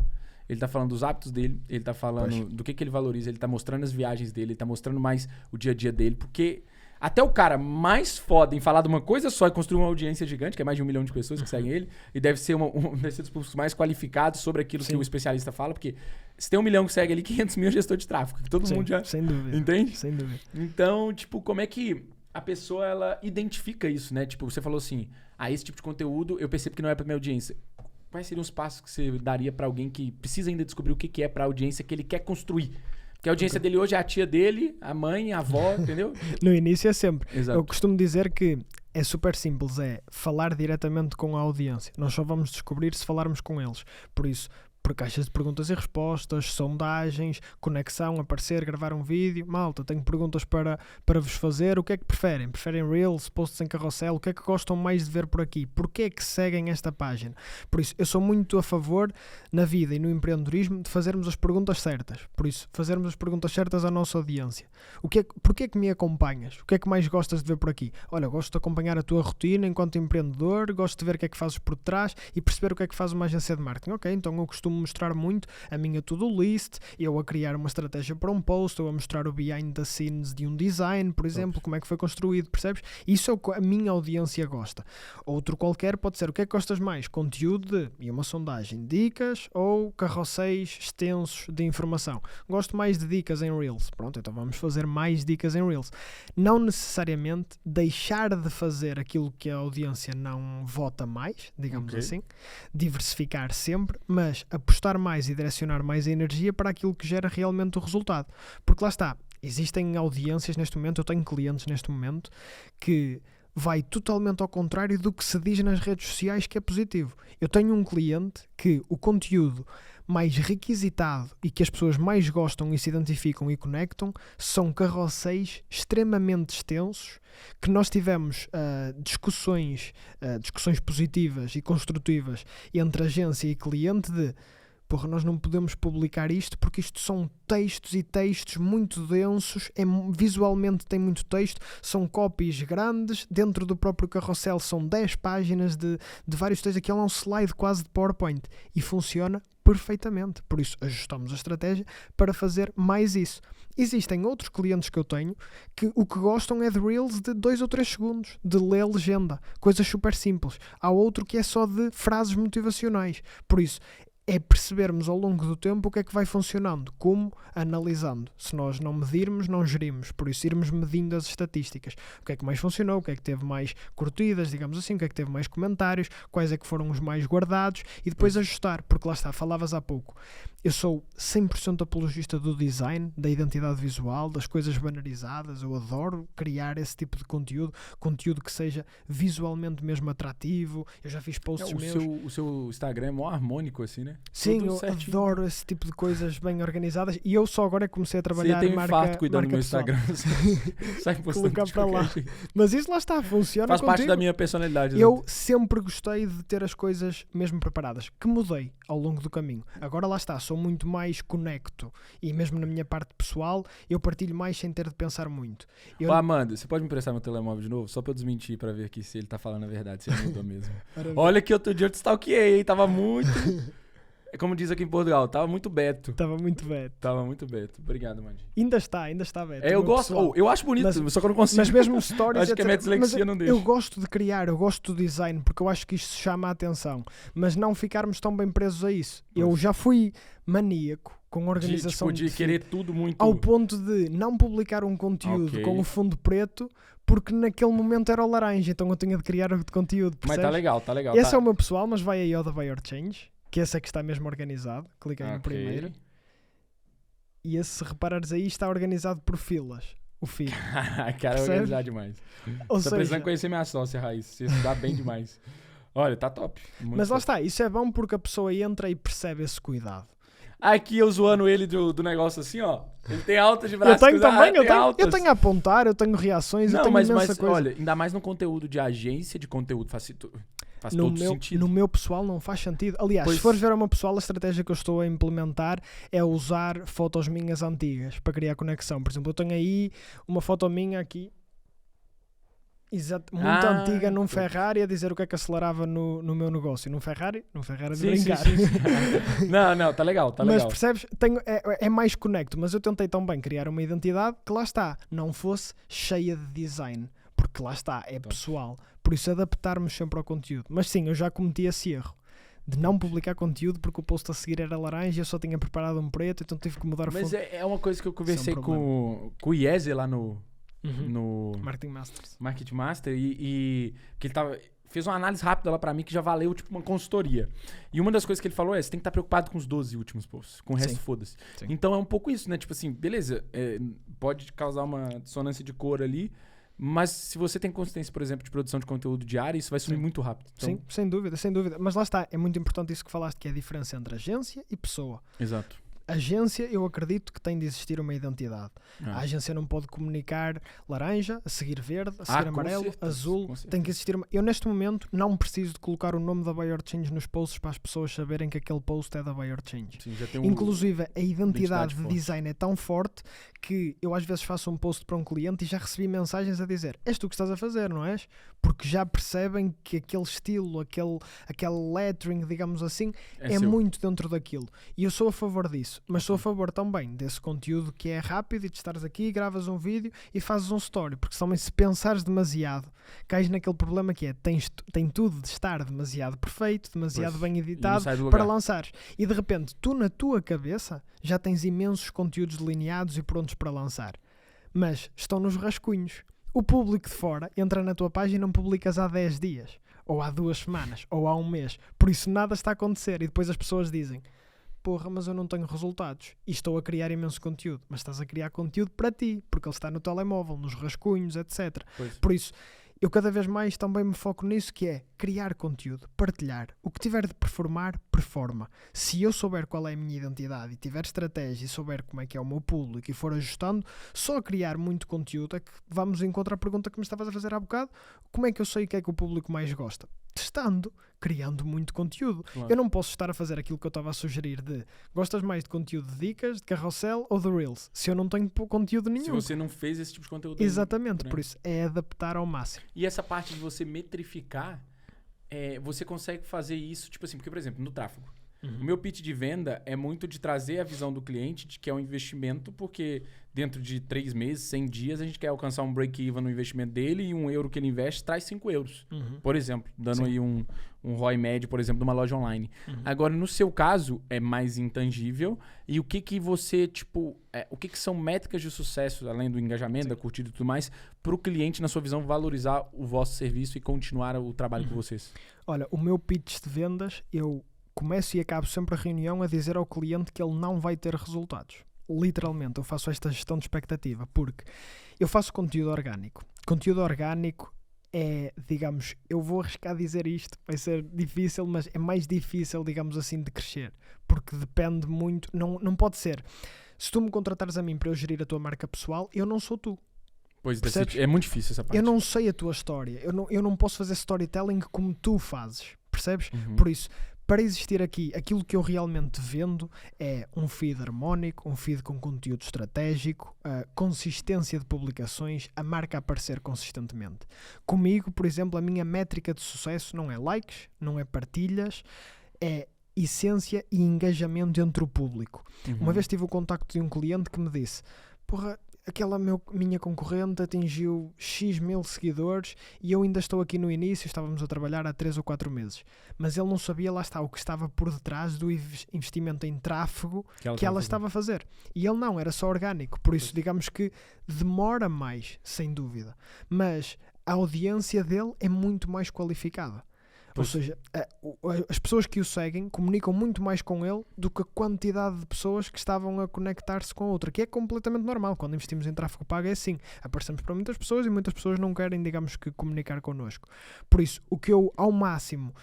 Ele tá falando dos hábitos dele, ele tá falando do que ele valoriza, ele tá mostrando as viagens dele, ele tá mostrando mais o dia a dia dele, porque até o cara mais foda em falar de uma coisa só e construir uma audiência gigante, que é mais de 1 milhão de pessoas que seguem ele, e deve ser deve ser dos públicos mais qualificados sobre aquilo que o especialista fala, porque se tem 1 milhão que segue ali, 500 mil é gestor de tráfego, que todo mundo já... Sem dúvida. Entende? Sem dúvida. Então, como é que a pessoa, ela identifica isso, né? Você falou assim, esse tipo de conteúdo eu percebo que não é pra minha audiência. Quais seriam os passos que você daria pra alguém que precisa ainda descobrir o que é pra audiência que ele quer construir? Porque a audiência dele hoje é a tia dele, a mãe, a avó, entendeu? No início é sempre. Exato. Eu costumo dizer que é super simples, é falar diretamente com a audiência. Nós só vamos descobrir se falarmos com eles. Por isso, por caixas de perguntas e respostas, sondagens, conexão, aparecer, gravar um vídeo. Malta, tenho perguntas para vos fazer. O que é que preferem? Preferem Reels, posts em carrossel? O que é que gostam mais de ver por aqui? Porquê é que seguem esta página? Por isso, eu sou muito a favor, na vida e no empreendedorismo, de fazermos as perguntas certas. Por isso, fazermos as perguntas certas à nossa audiência. Porquê é que me acompanhas? O que é que mais gostas de ver por aqui? Olha, gosto de acompanhar a tua rotina enquanto empreendedor, gosto de ver o que é que fazes por trás e perceber o que é que faz uma agência de marketing. Ok, então eu costumo mostrar muito a minha to-do list, eu a criar uma estratégia para um post, ou a mostrar o behind the scenes de um design, por exemplo, como é que foi construído, percebes? Isso é o que a minha audiência gosta. Outro qualquer pode ser, o que é que gostas mais? Conteúdo e uma sondagem, dicas ou carrosséis extensos de informação? Gosto mais de dicas em Reels. Pronto, então vamos fazer mais dicas em Reels. Não necessariamente deixar de fazer aquilo que a audiência não vota mais, digamos assim, diversificar sempre, mas apostar mais e direcionar mais a energia para aquilo que gera realmente o resultado. Porque lá está, existem audiências neste momento, eu tenho clientes neste momento que vai totalmente ao contrário do que se diz nas redes sociais que é positivo. Eu tenho um cliente que o conteúdo mais requisitado e que as pessoas mais gostam e se identificam e conectam são carrosséis extremamente extensos, que nós tivemos discussões positivas e construtivas entre agência e cliente de nós não podemos publicar isto porque isto são textos e textos muito densos, visualmente tem muito texto, são copies grandes, dentro do próprio carrossel são 10 páginas de vários textos, aquilo é um slide quase de PowerPoint e funciona perfeitamente, por isso ajustamos a estratégia para fazer mais isso. Existem outros clientes que eu tenho que o que gostam é de Reels de 2 ou 3 segundos, de ler legenda, coisas super simples. Há outro que é só de frases motivacionais, por isso é percebermos ao longo do tempo o que é que vai funcionando, como analisando. Se nós não medirmos, não gerimos, por isso irmos medindo as estatísticas. O que é que mais funcionou, o que é que teve mais curtidas, digamos assim, o que é que teve mais comentários, quais é que foram os mais guardados e depois ajustar, porque lá está, falavas há pouco. Eu sou 100% apologista do design, da identidade visual, das coisas banalizadas. Eu adoro criar esse tipo de conteúdo que seja visualmente mesmo atrativo. Eu já fiz posts meus. O seu Instagram é mó harmônico assim, né? Sim, tudo eu certinho. Adoro esse tipo de coisas bem organizadas e eu só agora comecei a trabalhar em marca cuidando do meu Instagram. Sai postando para lá. Mas isso lá está, funciona. Faz parte da minha personalidade. Eu sempre gostei de ter as coisas mesmo preparadas, que mudei ao longo do caminho. Agora lá está, sou muito mais conecto e mesmo na minha parte pessoal eu partilho mais sem ter de pensar muito. Amanda, você pode me emprestar meu telemóvel de novo? Só pra eu desmentir, pra ver aqui se ele tá falando a verdade, se ele mudou mesmo. Olha que outro dia eu te stalkeei, hein? Tava muito... como diz aqui em Portugal, tava muito beto. Estava muito beto. Tava muito beto. Obrigado, Mandy. Ainda está beto. Eu o meu gosto, pessoal. eu acho bonito, só que eu não consigo. Mas mesmo stories... Acho que a minha dislexia não deixa. Eu gosto de criar, eu gosto do design, porque eu acho que isto chama a atenção. Mas não ficarmos tão bem presos a isso. Eu já fui maníaco com a organização de querer tudo muito... Ao ponto de não publicar um conteúdo com o fundo preto, porque naquele momento era o laranja, então eu tinha de criar o conteúdo, percebes? Mas tá legal. Esse é o meu pessoal, mas vai aí ao da Buyer Change, que esse é que está mesmo organizado. Clica aí no primeiro. E esse, se reparares aí, está organizado por filas. O feed. Cara, é organizado demais. Tô precisando conhecer minha sócia, Raíssa. Você dá bem demais. Olha, tá top. Mas lá está, isso é bom porque a pessoa entra e percebe esse cuidado. Aqui eu zoando ele do negócio assim, ó. Ele tem altas de braços. Eu tenho também, eu tenho a apontar, eu tenho reações, eu tenho imensa coisa. Olha, ainda mais no conteúdo de agência de conteúdo, faz todo sentido. No meu pessoal não faz sentido. Aliás, se fores ver o meu pessoal, a estratégia que eu estou a implementar é usar fotos minhas antigas para criar conexão. Por exemplo, eu tenho aí uma foto minha aqui, muito antiga, num Ferrari, a dizer o que é que acelerava no meu negócio. Num Ferrari de brincar. Sim. Não, tá legal. Mas percebes, é mais conecto. Mas eu tentei também criar uma identidade que lá está, não fosse cheia de design. Porque lá está, é pessoal. Por isso adaptarmos sempre ao conteúdo. Mas sim, eu já cometi esse erro de não publicar conteúdo porque o post a seguir era laranja e eu só tinha preparado um preto, então tive que mudar o fundo. Mas é uma coisa que eu conversei com o Iese lá no Marketing Master e que ele fez uma análise rápida lá pra mim que já valeu tipo uma consultoria. E uma das coisas que ele falou é: você tem que estar preocupado com os 12 últimos posts, com o resto foda-se. Então é um pouco isso, né? Tipo assim, beleza, pode causar uma dissonância de cor ali, mas se você tem consistência, por exemplo, de produção de conteúdo diário, isso vai sumir muito rápido. Então... Sim, sem dúvida. Mas lá está, é muito importante isso que falaste, que é a diferença entre agência e pessoa. Exato. Agência, eu acredito que tem de existir uma identidade. A agência não pode comunicar laranja, a seguir verde, a seguir amarelo, azul. Tem que existir uma... Eu neste momento não preciso de colocar o nome da Buyer Change nos posts para as pessoas saberem que aquele post é da Buyer Change. Sim, já tem Inclusive, a identidade de design é tão forte que eu às vezes faço um post para um cliente e já recebi mensagens a dizer: és tu que estás a fazer, não és? Porque já percebem que aquele estilo, aquele lettering, digamos assim, é muito dentro daquilo. E eu sou a favor disso. Mas sou a favor também desse conteúdo que é rápido e de estares aqui, gravas um vídeo e fazes um story, porque também se pensares demasiado, cais naquele problema que é, tem tudo de estar demasiado perfeito, demasiado bem editado para lançares. E de repente, tu na tua cabeça já tens imensos conteúdos delineados e prontos para lançar. Mas estão nos rascunhos. O público de fora entra na tua página e não publicas há 10 dias, ou há 2 semanas, ou há um mês. Por isso nada está a acontecer. E depois as pessoas dizem: porra, mas eu não tenho resultados e estou a criar imenso conteúdo. Mas estás a criar conteúdo para ti, porque ele está no telemóvel, nos rascunhos, etc. Por isso, eu cada vez mais também me foco nisso, que é criar conteúdo, partilhar. O que tiver de performar, performa. Se eu souber qual é a minha identidade e tiver estratégia e souber como é que é o meu público e for ajustando, só criar muito conteúdo é que vamos encontrar a pergunta que me estavas a fazer há bocado: como é que eu sei o que é que o público mais gosta? Testando, criando muito conteúdo. Eu não posso estar a fazer aquilo que eu estava a sugerir de: gostas mais de conteúdo de dicas, de carrossel ou de Reels? Se eu não tenho conteúdo nenhum. Se você não fez esse tipo de conteúdo. Exatamente, por isso é adaptar ao máximo. E essa parte de você metrificar, você consegue fazer isso, tipo assim, porque, por exemplo, no tráfego, o meu pitch de venda é muito de trazer a visão do cliente de que é um investimento, porque dentro de 3 meses, 100 dias, a gente quer alcançar um break-even no investimento dele e €1 que ele investe traz €5. Por exemplo, dando aí um ROI médio, por exemplo, de uma loja online. Agora, no seu caso, é mais intangível. E o que você, o que são métricas de sucesso, além do engajamento, da curtida e tudo mais, para o cliente, na sua visão, valorizar o vosso serviço e continuar o trabalho com vocês? Olha, o meu pitch de vendas, eu começo e acabo sempre a reunião a dizer ao cliente que ele não vai ter resultados. Literalmente, eu faço esta gestão de expectativa, porque eu faço conteúdo orgânico. Conteúdo orgânico é, digamos, eu vou arriscar dizer isto, vai ser difícil, mas é mais difícil, digamos assim, de crescer, porque depende muito, não pode ser. Se tu me contratares a mim para eu gerir a tua marca pessoal, eu não sou tu. Pois, é muito difícil essa parte. Eu não sei a tua história, eu não posso fazer storytelling como tu fazes, percebes? Por isso, para existir aqui, aquilo que eu realmente vendo é um feed harmónico, um feed com conteúdo estratégico, consistência de publicações, a marca aparecer consistentemente. Comigo, por exemplo, a minha métrica de sucesso não é likes, não é partilhas, é essência e engajamento entre o público. Uma vez tive o contacto de um cliente que me disse: porra, aquela minha concorrente atingiu X mil seguidores e eu ainda estou aqui no início, estávamos a trabalhar há 3 ou 4 meses. Mas ele não sabia, lá está, o que estava por detrás do investimento em tráfego que ela estava a fazer. E ele não, era só orgânico. Por isso, digamos que demora mais, sem dúvida. Mas a audiência dele é muito mais qualificada. Ou seja, as pessoas que o seguem comunicam muito mais com ele do que a quantidade de pessoas que estavam a conectar-se com a outra, que é completamente normal. Quando investimos em tráfego pago é assim, aparecemos para muitas pessoas e muitas pessoas não querem, digamos que, comunicar connosco. Por isso, o que eu ao máximo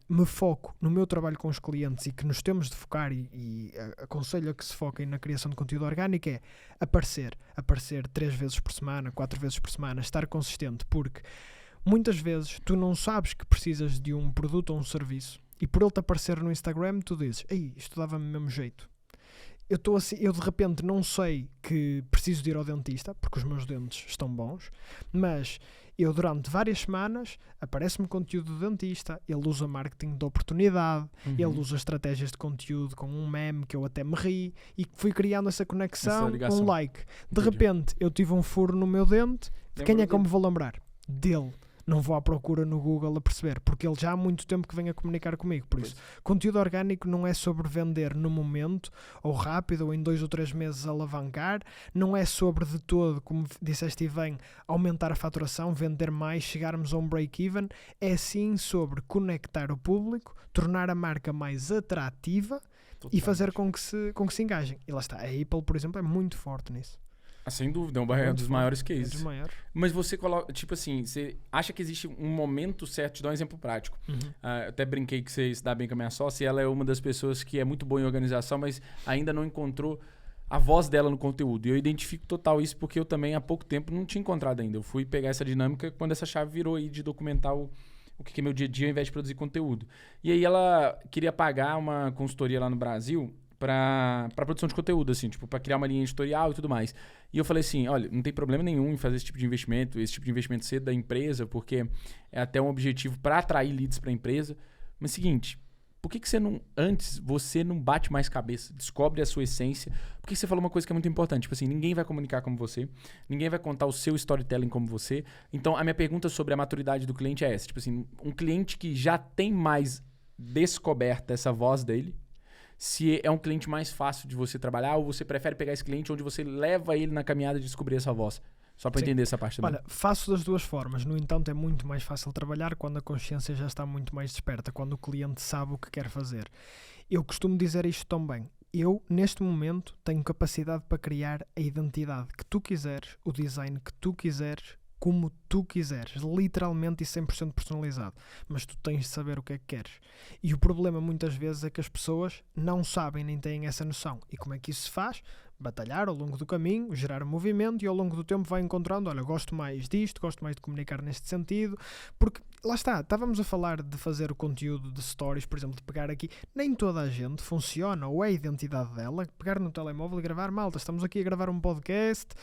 me foco no meu trabalho com os clientes e que nos temos de focar e aconselho a que se foquem na criação de conteúdo orgânico é aparecer 3 vezes por semana, 4 vezes por semana, estar consistente, porque muitas vezes tu não sabes que precisas de um produto ou um serviço e por ele te aparecer no Instagram tu dizes: ei, isto dava-me o mesmo jeito. Eu estou assim, eu de repente não sei que preciso de ir ao dentista porque os meus dentes estão bons, mas eu durante várias semanas aparece-me conteúdo do dentista, ele usa marketing de oportunidade, ele usa estratégias de conteúdo com um meme que eu até me ri e fui criando essa conexão, um like. De repente eu tive um furo no meu dente, de quem é que eu me vou lembrar? Dele. Não vou à procura no Google a perceber, porque ele já há muito tempo que vem a comunicar comigo. Por isso, conteúdo orgânico não é sobre vender no momento, ou rápido, ou em 2 ou 3 meses alavancar. Não é sobre de todo, como disseste bem, aumentar a faturação, vender mais, chegarmos a um break-even. É sim sobre conectar o público, tornar a marca mais atrativa e fazer com que se engajem. E lá está, a Apple, por exemplo, é muito forte nisso. Sem dúvida, é um dos maiores cases. É dos maiores. Mas você coloca, tipo assim, você acha que existe um momento certo? Te dou um exemplo prático. Eu até brinquei que você se dá bem com a minha sócia, e ela é uma das pessoas que é muito boa em organização, mas ainda não encontrou a voz dela no conteúdo. E eu identifico total isso porque eu também há pouco tempo não tinha encontrado ainda. Eu fui pegar essa dinâmica quando essa chave virou aí de documentar o que é meu dia a dia ao invés de produzir conteúdo. E aí ela queria pagar uma consultoria lá no Brasil para produção de conteúdo, assim, tipo, para criar uma linha editorial e tudo mais. E eu falei assim, olha, não tem problema nenhum em fazer esse tipo de investimento ser da empresa, porque é até um objetivo para atrair leads para a empresa. Mas seguinte, por que você não bate mais cabeça, descobre a sua essência? Porque você falou uma coisa que é muito importante, tipo assim, ninguém vai comunicar como você, ninguém vai contar o seu storytelling como você. Então, a minha pergunta sobre a maturidade do cliente é essa, tipo assim, um cliente que já tem mais descoberta essa voz dele, se é um cliente mais fácil de você trabalhar ou você prefere pegar esse cliente onde você leva ele na caminhada de descobrir essa voz? Só para entender essa parte também. Olha, faço das duas formas. No entanto, é muito mais fácil trabalhar quando a consciência já está muito mais desperta, quando o cliente sabe o que quer fazer. Eu costumo dizer isto também. Eu, neste momento, tenho capacidade para criar a identidade que tu quiseres, o design que tu quiseres, como tu quiseres, literalmente e 100% personalizado, mas tu tens de saber o que é que queres. E o problema muitas vezes é que as pessoas não sabem nem têm essa noção. E como é que isso se faz? Batalhar ao longo do caminho, gerar movimento e ao longo do tempo vai encontrando, olha, gosto mais disto, gosto mais de comunicar neste sentido, porque lá está, estávamos a falar de fazer o conteúdo de stories, por exemplo, de pegar aqui, nem toda a gente funciona, ou é a identidade dela, pegar no telemóvel e gravar, malta, estamos aqui a gravar um podcast.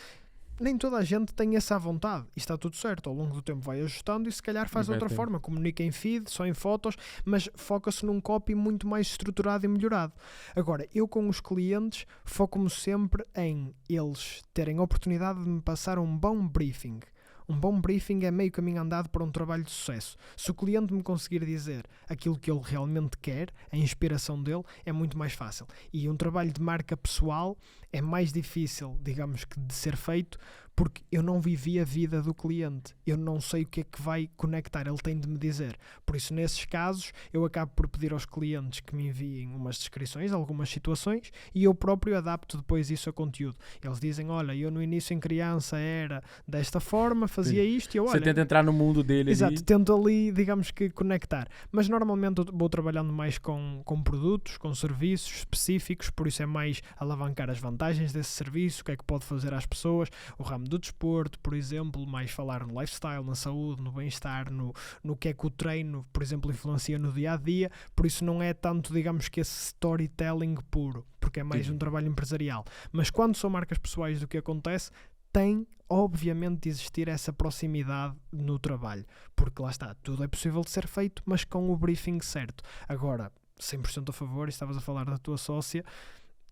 Nem toda a gente tem essa vontade e está tudo certo, ao longo do tempo vai ajustando e se calhar faz de outra forma, comunica em feed, só em fotos, mas foca-se num copy muito mais estruturado e melhorado. Agora, eu com os clientes foco-me sempre em eles terem a oportunidade de me passar um bom briefing. Um bom briefing é meio caminho andado para um trabalho de sucesso. Se o cliente me conseguir dizer aquilo que ele realmente quer, a inspiração dele, é muito mais fácil. E um trabalho de marca pessoal é mais difícil, digamos que, de ser feito, porque eu não vivi a vida do cliente. Eu não sei o que é que vai conectar, ele tem de me dizer. Por isso, nesses casos, eu acabo por pedir aos clientes que me enviem umas descrições, algumas situações, e eu próprio adapto depois isso a conteúdo. Eles dizem, olha, eu no início em criança era desta forma, fazia isto, e eu, olha... Você tenta entrar no mundo dele. Exato, ali. Tento ali, digamos que, conectar. Mas normalmente eu vou trabalhando mais com produtos, com serviços específicos, por isso é mais alavancar as vantagens desse serviço, o que é que pode fazer às pessoas, o ramo do desporto, por exemplo, mais falar no lifestyle, na saúde, no bem-estar, no que é que o treino, por exemplo, influencia no dia-a-dia, por isso não é tanto, digamos que esse storytelling puro, porque é mais um trabalho empresarial. Mas quando são marcas pessoais, o que acontece, tem obviamente de existir essa proximidade no trabalho, porque lá está, tudo é possível de ser feito, mas com o briefing certo. Agora, 100% a favor, e estavas a falar da tua sócia,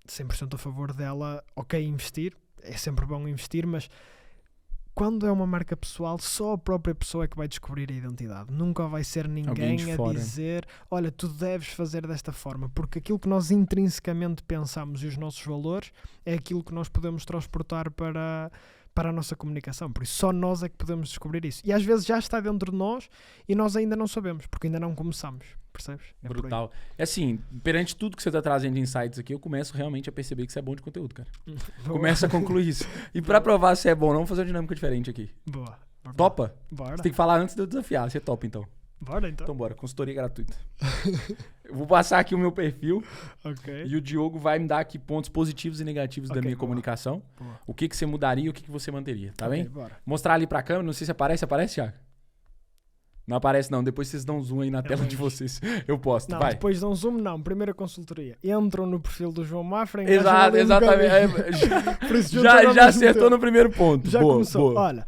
100% a favor dela, ok, investir, é sempre bom investir, mas quando é uma marca pessoal, só a própria pessoa é que vai descobrir a identidade. Nunca vai ser ninguém a dizer, olha, tu deves fazer desta forma, porque aquilo que nós intrinsecamente pensamos e os nossos valores é aquilo que nós podemos transportar para a nossa comunicação. Por isso, só nós é que podemos descobrir isso. E às vezes já está dentro de nós e nós ainda não sabemos, porque ainda não começamos. Percebes? É brutal. É assim, perante tudo que você está trazendo de insights aqui, eu começo realmente a perceber que você é bom de conteúdo, cara. Começa a concluir isso. E pra provar se é bom ou não, vou fazer uma dinâmica diferente aqui. Boa. Topa? Bora. Você tem que falar antes de eu desafiar. Você topa, então. Bora, então. Então bora, consultoria gratuita. Eu vou passar aqui o meu perfil. Ok. E o Diogo vai me dar aqui pontos positivos e negativos da minha comunicação. Boa. O que você mudaria e o que você manteria, tá bem? Bora. Mostrar ali pra câmera, não sei se aparece, Thiago? Não aparece não, depois vocês dão zoom aí na tela de vocês. Eu posto, não, vai. Depois dão zoom, não. Primeira consultoria. Entram no perfil do João Mafra. Exatamente. Já acertou no primeiro ponto. Já boa, começou. Boa. Olha,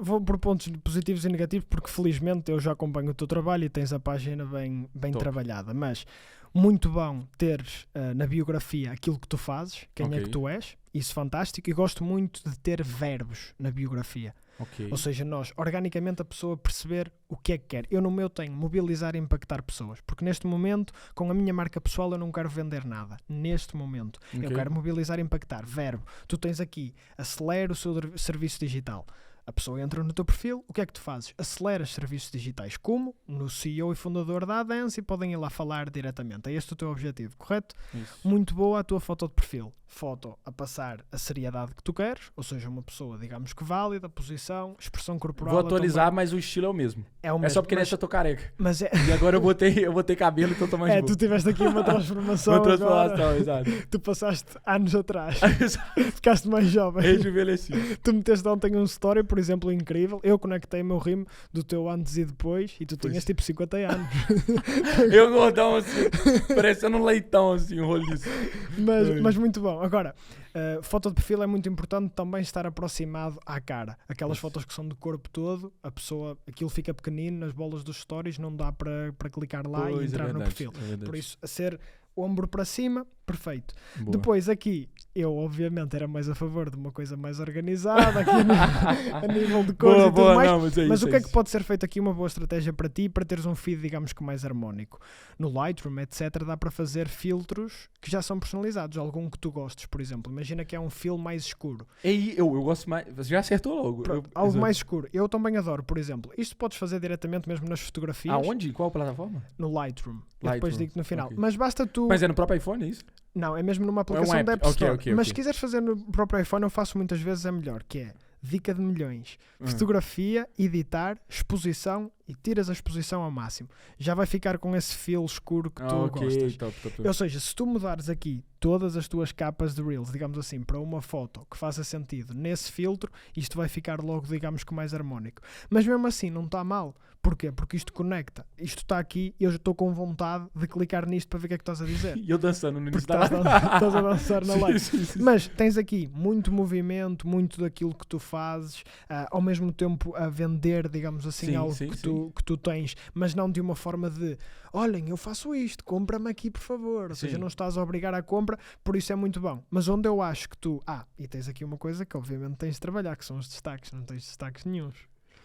vou por pontos positivos e negativos, porque felizmente eu já acompanho o teu trabalho e tens a página bem trabalhada. Mas muito bom teres na biografia aquilo que tu fazes, quem é que tu és. Isso fantástico. E gosto muito de ter verbos na biografia. Okay. Ou seja, nós, organicamente, a pessoa perceber o que é que quer. Eu no meu tenho mobilizar e impactar pessoas. Porque neste momento, com a minha marca pessoal, eu não quero vender nada. Neste momento. Eu quero mobilizar e impactar. Verbo. Tu tens aqui, acelera o seu serviço digital. A pessoa entra no teu perfil, o que é que tu fazes? Aceleras serviços digitais. Como? No CEO e fundador da Adance, e podem ir lá falar diretamente. É este o teu objetivo, correto? Isso. Muito boa a tua foto de perfil. Foto a passar a seriedade que tu queres, ou seja, uma pessoa, digamos que válida, posição, expressão corporal. Vou atualizar, mas o estilo é o mesmo. É o mesmo. É só porque nessa eu tô careca. Mas é... E agora eu botei cabelo, então tô mais de boa. Tu tiveste aqui uma transformação. Uma transformação, exato. Tu passaste anos atrás. Ficaste mais jovem. Rejuvenesci. Tu meteste ontem um story, por exemplo, incrível. Eu conectei o meu rimo do teu antes e depois e tu tinhas tipo 50 anos. Eu gordão assim, parecendo um leitão assim, um roliço. Mas muito bom. Agora, foto de perfil é muito importante também estar aproximado à cara. Aquelas fotos que são do corpo todo, a pessoa, aquilo fica pequenino nas bolas dos stories, não dá para clicar lá e entrar no perfil. Por isso, a ser ombro para cima, perfeito. Boa. Depois aqui, eu obviamente era mais a favor de uma coisa mais organizada, aqui a nível de cores e tudo mais. Não, mas o que é que pode ser feito aqui? Uma boa estratégia para ti, para teres um feed, digamos que mais harmónico. No Lightroom, etc., dá para fazer filtros que já são personalizados. Algum que tu gostes, por exemplo. Imagina que é um feel mais escuro. Eu gosto mais... Você já acertou logo. Algo mais escuro. Eu também adoro, por exemplo. Isto podes fazer diretamente mesmo nas fotografias. Aonde? Qual plataforma? No Lightroom. Eu depois digo no final. Okay. Mas basta tu... Mas é no próprio iPhone, é isso? Não, é mesmo numa aplicação da App Store. Mas se quiseres fazer no próprio iPhone, eu faço muitas vezes a melhor, que é dica de milhões. Fotografia, editar, exposição e tiras a exposição ao máximo. Já vai ficar com esse feel escuro que tu gostas. Top. Ou seja, se tu mudares aqui todas as tuas capas de Reels, digamos assim, para uma foto que faça sentido nesse filtro, isto vai ficar logo, digamos que mais harmónico. Mas mesmo assim, não está mal. Porquê? Porque isto conecta. Isto está aqui e eu já estou com vontade de clicar nisto para ver o que é que estás a dizer. E eu dançando no início da live. Estás a dançar na live. Sim. Mas tens aqui muito movimento, muito daquilo que tu fazes, ao mesmo tempo a vender, digamos assim, algo que tu tens, mas não de uma forma de olhem, eu faço isto, compra-me aqui por favor. Ou seja, não estás a obrigar à compra, por isso é muito bom. Mas onde eu acho que tu... e tens aqui uma coisa que obviamente tens de trabalhar, que são os destaques. Não tens destaques nenhuns.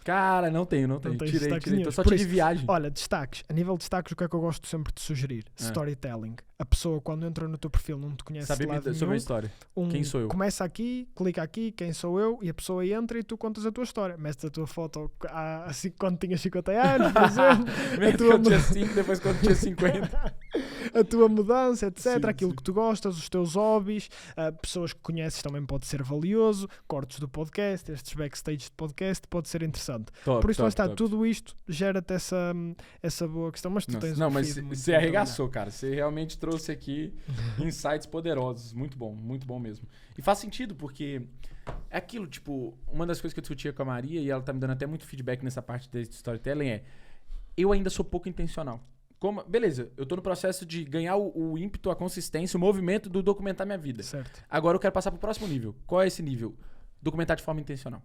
Cara, não tenho. Tirei. Só tive viagem. Olha, destaques. A nível de destaques, o que é que eu gosto sempre de sugerir? Storytelling. A pessoa, quando entra no teu perfil, não te conhece de lado nenhum. Sobre a história. Quem sou eu? Começa aqui, clica aqui, quem sou eu, e a pessoa entra e tu contas a tua história. Metes a tua foto quando tinhas 50 anos, por exemplo. Quando tinha 5, depois quando tinha 50. A tua mudança, etc. Aquilo sim. que tu gostas, os teus hobbies, pessoas que conheces também pode ser valioso, cortes do podcast, estes backstage de podcast, pode ser interessante. Por isso, lá está, tudo isto gera-te essa boa questão, mas tu tens mas você arregaçou, cara. Você realmente trouxe aqui insights poderosos. Muito bom mesmo. E faz sentido, porque é aquilo, tipo, uma das coisas que eu discutia com a Maria, e ela tá me dando até muito feedback nessa parte de storytelling, eu ainda sou pouco intencional. Beleza, eu tô no processo de ganhar o ímpeto, a consistência, o movimento do documentar minha vida. Certo. Agora eu quero passar pro próximo nível. Qual é esse nível? Documentar de forma intencional.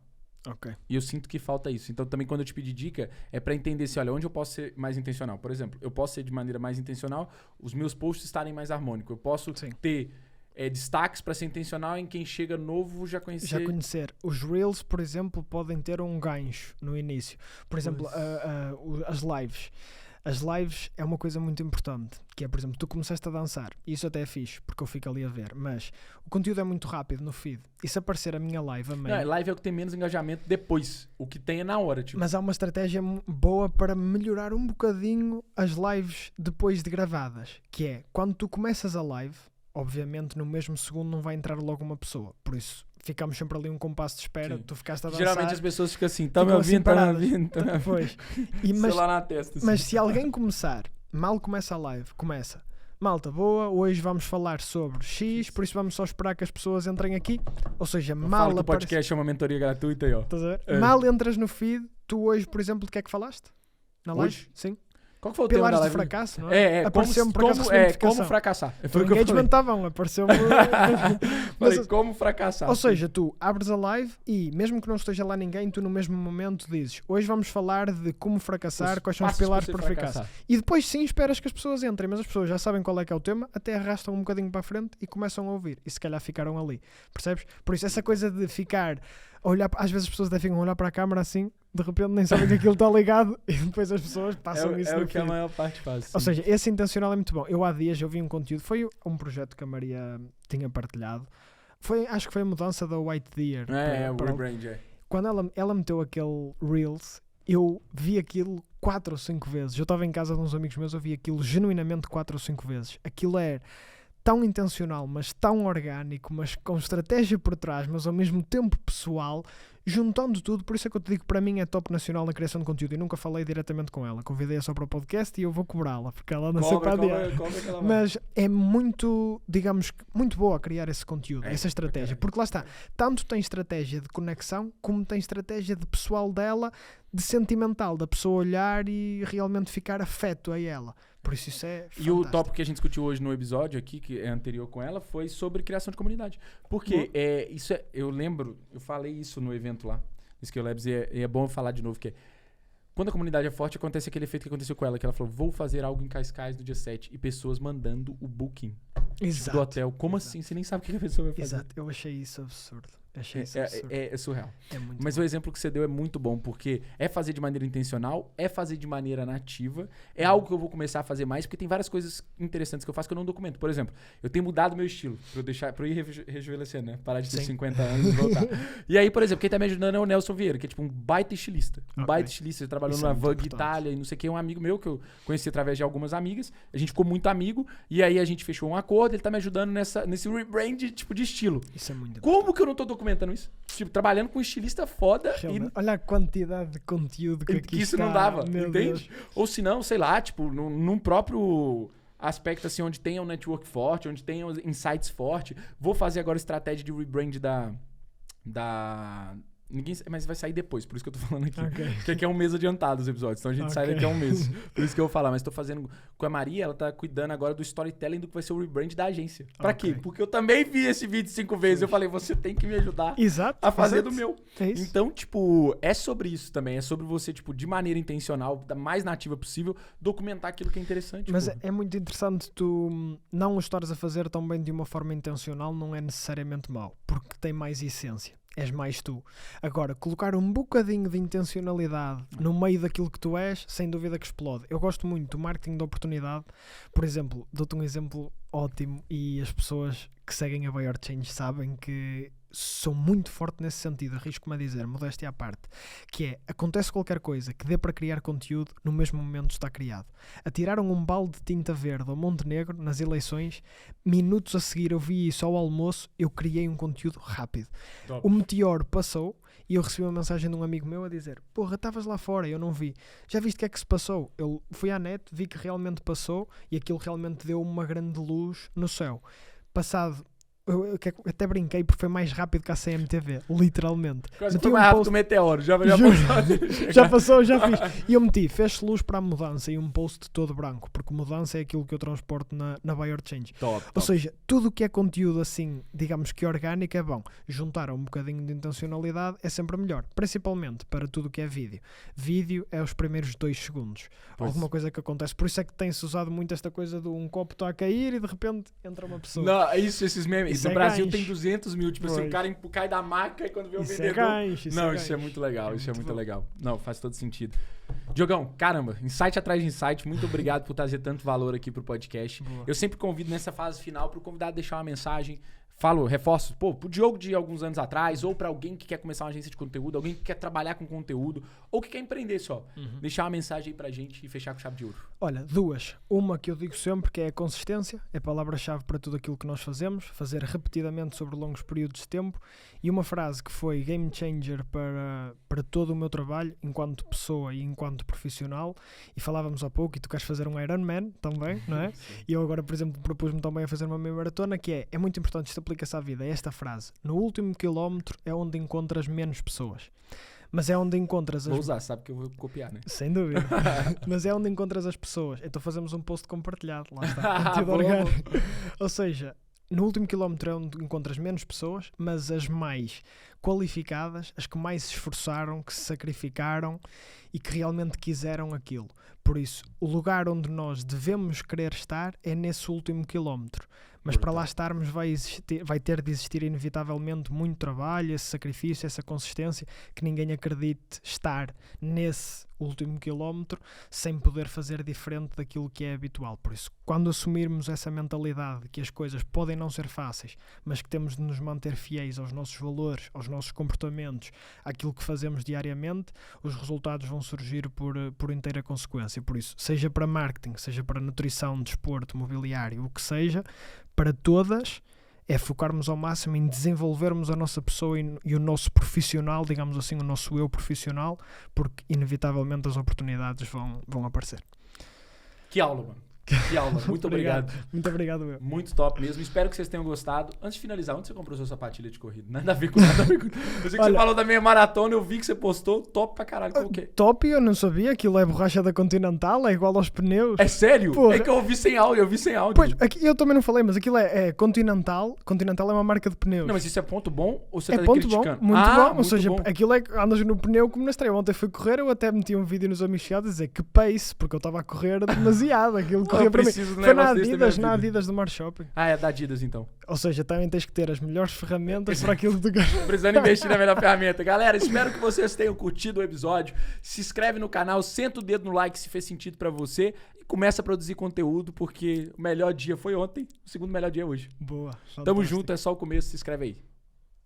Ok. E eu sinto que falta isso. Então também quando eu te pedi dica, é pra entender se, olha, onde eu posso ser mais intencional. Por exemplo, eu posso ser de maneira mais intencional, os meus posts estarem mais harmônicos. Eu posso ter destaques pra ser intencional em quem chega novo já conhecer. Os Reels, por exemplo, podem ter um gancho no início. Por exemplo, as lives. As lives é uma coisa muito importante, que é, por exemplo, tu começaste a dançar, e isso até é fixe, porque eu fico ali a ver, mas o conteúdo é muito rápido no feed, e se aparecer a minha live a meio... Não, live é o que tem menos engajamento depois, o que tem é na hora, tipo. Mas há uma estratégia boa para melhorar um bocadinho as lives depois de gravadas, que é, quando tu começas a live, obviamente no mesmo segundo não vai entrar logo uma pessoa, por isso... Ficamos sempre ali um compasso de espera. Sim. Tu ficaste a dançar. Geralmente as pessoas ficam assim, tá me ouvindo, tá me ouvindo. Pois. Mas, lá na testa, assim. Mas se alguém começar, mal começa a live, começa. Malta, boa, hoje vamos falar sobre X, por isso vamos só esperar que as pessoas entrem aqui. Ou seja, mal o podcast é uma mentoria gratuita aí, ó. Estás a ver? Mal entras no feed, tu hoje, por exemplo, de que é que falaste? Na live? Hoje? Sim. Qual que foi o Pilares tema da de live? fracasso, não é? Apareceu-me por acaso como fracassar. Foi o engagement estavam, apareceu-me... Mas, como fracassar. Ou seja, tu abres a live e, mesmo que não esteja lá ninguém, tu no mesmo momento dizes, hoje vamos falar de como fracassar, quais são os pilares para fracassar. E depois sim esperas que as pessoas entrem, mas as pessoas já sabem qual é que é o tema, até arrastam um bocadinho para a frente e começam a ouvir. E se calhar ficaram ali. Percebes? Por isso essa coisa de ficar... olhar, às vezes as pessoas devem olhar para a câmara assim, de repente nem sabem que aquilo está ligado e depois as pessoas passam isso no o que feed. a maior parte faz. Sim. Ou seja, esse intencional é muito bom. Eu há dias eu vi um conteúdo, foi um projeto que a Maria tinha partilhado, acho que foi a mudança da White Deer. O rebrand, Quando ela meteu aquele Reels, eu vi aquilo 4 ou 5 vezes. Eu estava em casa de uns amigos meus, eu vi aquilo genuinamente 4 ou 5 vezes. Aquilo é tão intencional, mas tão orgânico, mas com estratégia por trás, mas ao mesmo tempo pessoal, juntando tudo. Por isso é que eu te digo que para mim é top nacional na criação de conteúdo. Eu nunca falei diretamente com ela, convidei-a só para o podcast e eu vou cobrá-la, porque ela não sei para mas é muito, digamos, muito boa a criar esse conteúdo, essa estratégia, porque lá está, tanto tem estratégia de conexão, como tem estratégia de pessoal dela, de sentimental, da pessoa olhar e realmente ficar afeto a ela. Por isso é fantástico. E o tópico que a gente discutiu hoje no episódio aqui, que é anterior com ela, foi sobre criação de comunidade. Porque eu lembro, eu falei isso no evento lá, Skill Labs, e é bom eu falar de novo, que é, quando a comunidade é forte, acontece aquele efeito que aconteceu com ela, que ela falou, vou fazer algo em Cascais no dia 7, e pessoas mandando o booking do hotel. Como assim? Você nem sabe o que a pessoa vai fazer. Exato, eu achei isso absurdo. É surreal. Mas bom. O exemplo que você deu é muito bom, porque é fazer de maneira intencional, é fazer de maneira nativa, é algo que eu vou começar a fazer mais, porque tem várias coisas interessantes que eu faço que eu não documento. Por exemplo, eu tenho mudado meu estilo, pra eu ir rejuvenescendo, né? Parar de ter 50 anos e voltar. E aí, por exemplo, quem tá me ajudando é o Nelson Vieira, que é tipo um baita estilista. Baita estilista, ele trabalhou na Vogue Itália e não sei o que, um amigo meu que eu conheci através de algumas amigas. A gente ficou muito amigo, e aí a gente fechou um acordo, ele tá me ajudando nesse rebrand tipo de estilo. Isso é muito Como que eu não tô documentando isso? Tipo, trabalhando com um estilista foda. Olha a quantidade de conteúdo que aqui isso está. não dava, Meu entende? Deus. Ou se não, sei lá, tipo, num próprio aspecto assim, onde tenha um network forte, onde tenha insights forte. Vou fazer agora estratégia de rebrand da mas vai sair depois, por isso que eu tô falando aqui. Porque aqui é um mês adiantado os episódios, então a gente sai daqui a um mês. Por isso que eu vou falar, mas tô fazendo com a Maria, ela tá cuidando agora do storytelling do que vai ser o rebrand da agência. Pra quê? Porque eu também vi esse vídeo 5 vezes, eu falei, você tem que me ajudar a fazer do meu. É isso. Então, tipo, é sobre isso também, é sobre você, tipo, de maneira intencional, da mais nativa possível, documentar aquilo que é interessante. Mas é muito interessante tu não o estares a fazer tão bem de uma forma intencional, não é necessariamente mau, porque tem mais essência. És mais tu. Agora, colocar um bocadinho de intencionalidade no meio daquilo que tu és, sem dúvida que explode. Eu gosto muito do marketing de oportunidade. Por exemplo, dou-te um exemplo ótimo e as pessoas que seguem a Bayor Change sabem que sou muito forte nesse sentido, arrisco-me a dizer, modéstia à parte, que é, acontece qualquer coisa que dê para criar conteúdo, no mesmo momento está criado. Atiraram um balde de tinta verde ao Montenegro nas eleições, minutos a seguir eu vi isso ao almoço, eu criei um conteúdo rápido. Top. O meteoro passou e eu recebi uma mensagem de um amigo meu a dizer, porra, estavas lá fora, eu não vi. Já viste o que é que se passou? Eu fui à net, vi que realmente passou e aquilo realmente deu uma grande luz no céu. Passado eu até brinquei porque foi mais rápido que a CMTV, literalmente. Quase foi mais rápido que o Meteoro, já passou, já fiz. E eu meti, fez luz para a mudança e um post todo branco, porque mudança é aquilo que eu transporto na Buy or Change. Ou seja, tudo o que é conteúdo assim, digamos que orgânico é bom. Juntar um bocadinho de intencionalidade é sempre melhor, principalmente para tudo o que é vídeo. Vídeo é os primeiros 2 segundos. Alguma coisa que acontece. Por isso é que tem-se usado muito esta coisa de um copo está a cair e de repente entra uma pessoa. Não, esses memes. No Brasil tem 200 mil. Tipo assim, o cara cai da maca e quando vê o vendedor... Isso é muito legal. Isso é muito legal. Não, faz todo sentido. Diogão, caramba, insight atrás de insight. Muito obrigado por trazer tanto valor aqui pro podcast. Boa. Eu sempre convido nessa fase final pro convidado deixar uma mensagem. Reforço, pro Diogo de alguns anos atrás, ou pra alguém que quer começar uma agência de conteúdo, alguém que quer trabalhar com conteúdo, ou que quer empreender só. Deixar uma mensagem aí pra gente e fechar com chave de ouro. Olha, 2. Uma que eu digo sempre que é a consistência, é a palavra-chave para tudo aquilo que nós fazemos, fazer repetidamente sobre longos períodos de tempo, e uma frase que foi game changer para todo o meu trabalho, enquanto pessoa e enquanto profissional, e falávamos há pouco, e tu queres fazer um Ironman também, não é? E eu agora, por exemplo, propus-me também a fazer uma meia maratona, que é muito importante isto aplica-se à vida, é esta frase: no último quilómetro é onde encontras menos pessoas, mas é onde encontras Vou usar, sabe que eu vou copiar, né? Sem dúvida. Mas é onde encontras as pessoas. Então fazemos um post compartilhado, lá está, conteúdo orgânico. Ou seja, no último quilómetro é onde encontras menos pessoas, mas as mais qualificadas, as que mais se esforçaram, que se sacrificaram e que realmente quiseram aquilo. Por isso, o lugar onde nós devemos querer estar é nesse último quilómetro. Mas para lá estarmos vai ter de existir inevitavelmente muito trabalho, esse sacrifício, essa consistência, que ninguém acredite estar nesse último quilómetro sem poder fazer diferente daquilo que é habitual. Por isso, quando assumirmos essa mentalidade que as coisas podem não ser fáceis, mas que temos de nos manter fiéis aos nossos valores, aos nossos comportamentos, àquilo que fazemos diariamente, os resultados vão surgir por inteira consequência. Por isso, seja para marketing, seja para nutrição, desporto, mobiliário, o que seja, para todas é focarmos ao máximo em desenvolvermos a nossa pessoa e o nosso profissional, digamos assim, o nosso eu profissional, porque inevitavelmente as oportunidades vão aparecer. Que aula, mano. Que aula. Muito obrigado. Muito obrigado, meu. Muito top mesmo. Espero que vocês tenham gostado. Antes de finalizar, onde você comprou sua sapatilha de corrida? Nada a ver com nada. Eu sei que você falou da meia maratona, eu vi que você postou. Top pra caralho. Top, eu não sabia. Aquilo é borracha da Continental, é igual aos pneus. É sério? Porra. É que eu vi sem áudio, Pois, aqui, eu também não falei, mas aquilo é Continental. Continental é uma marca de pneus. Não, mas isso é ponto bom ou você tá criticando? Bom, muito bom. Ou seja, bom. Aquilo é que andas no pneu como na estreia. Ontem fui correr, eu até meti um vídeo nos amigos a dizer que pace, porque eu estava a correr demasiado. Aquilo corria para mim. Foi na Adidas do Mar Shopping. Ah, é da Adidas então. Ou seja, também tens que ter as melhores ferramentas para aquilo que tu queres. Precisando investir na melhor ferramenta. Galera, espero que vocês tenham curtido o episódio. Se inscreve no canal, senta o dedo no like se fez sentido pra você e começa a produzir conteúdo, porque o melhor dia foi ontem, o segundo melhor dia é hoje. Boa. Fantástico. Tamo junto, é só o começo, se inscreve aí.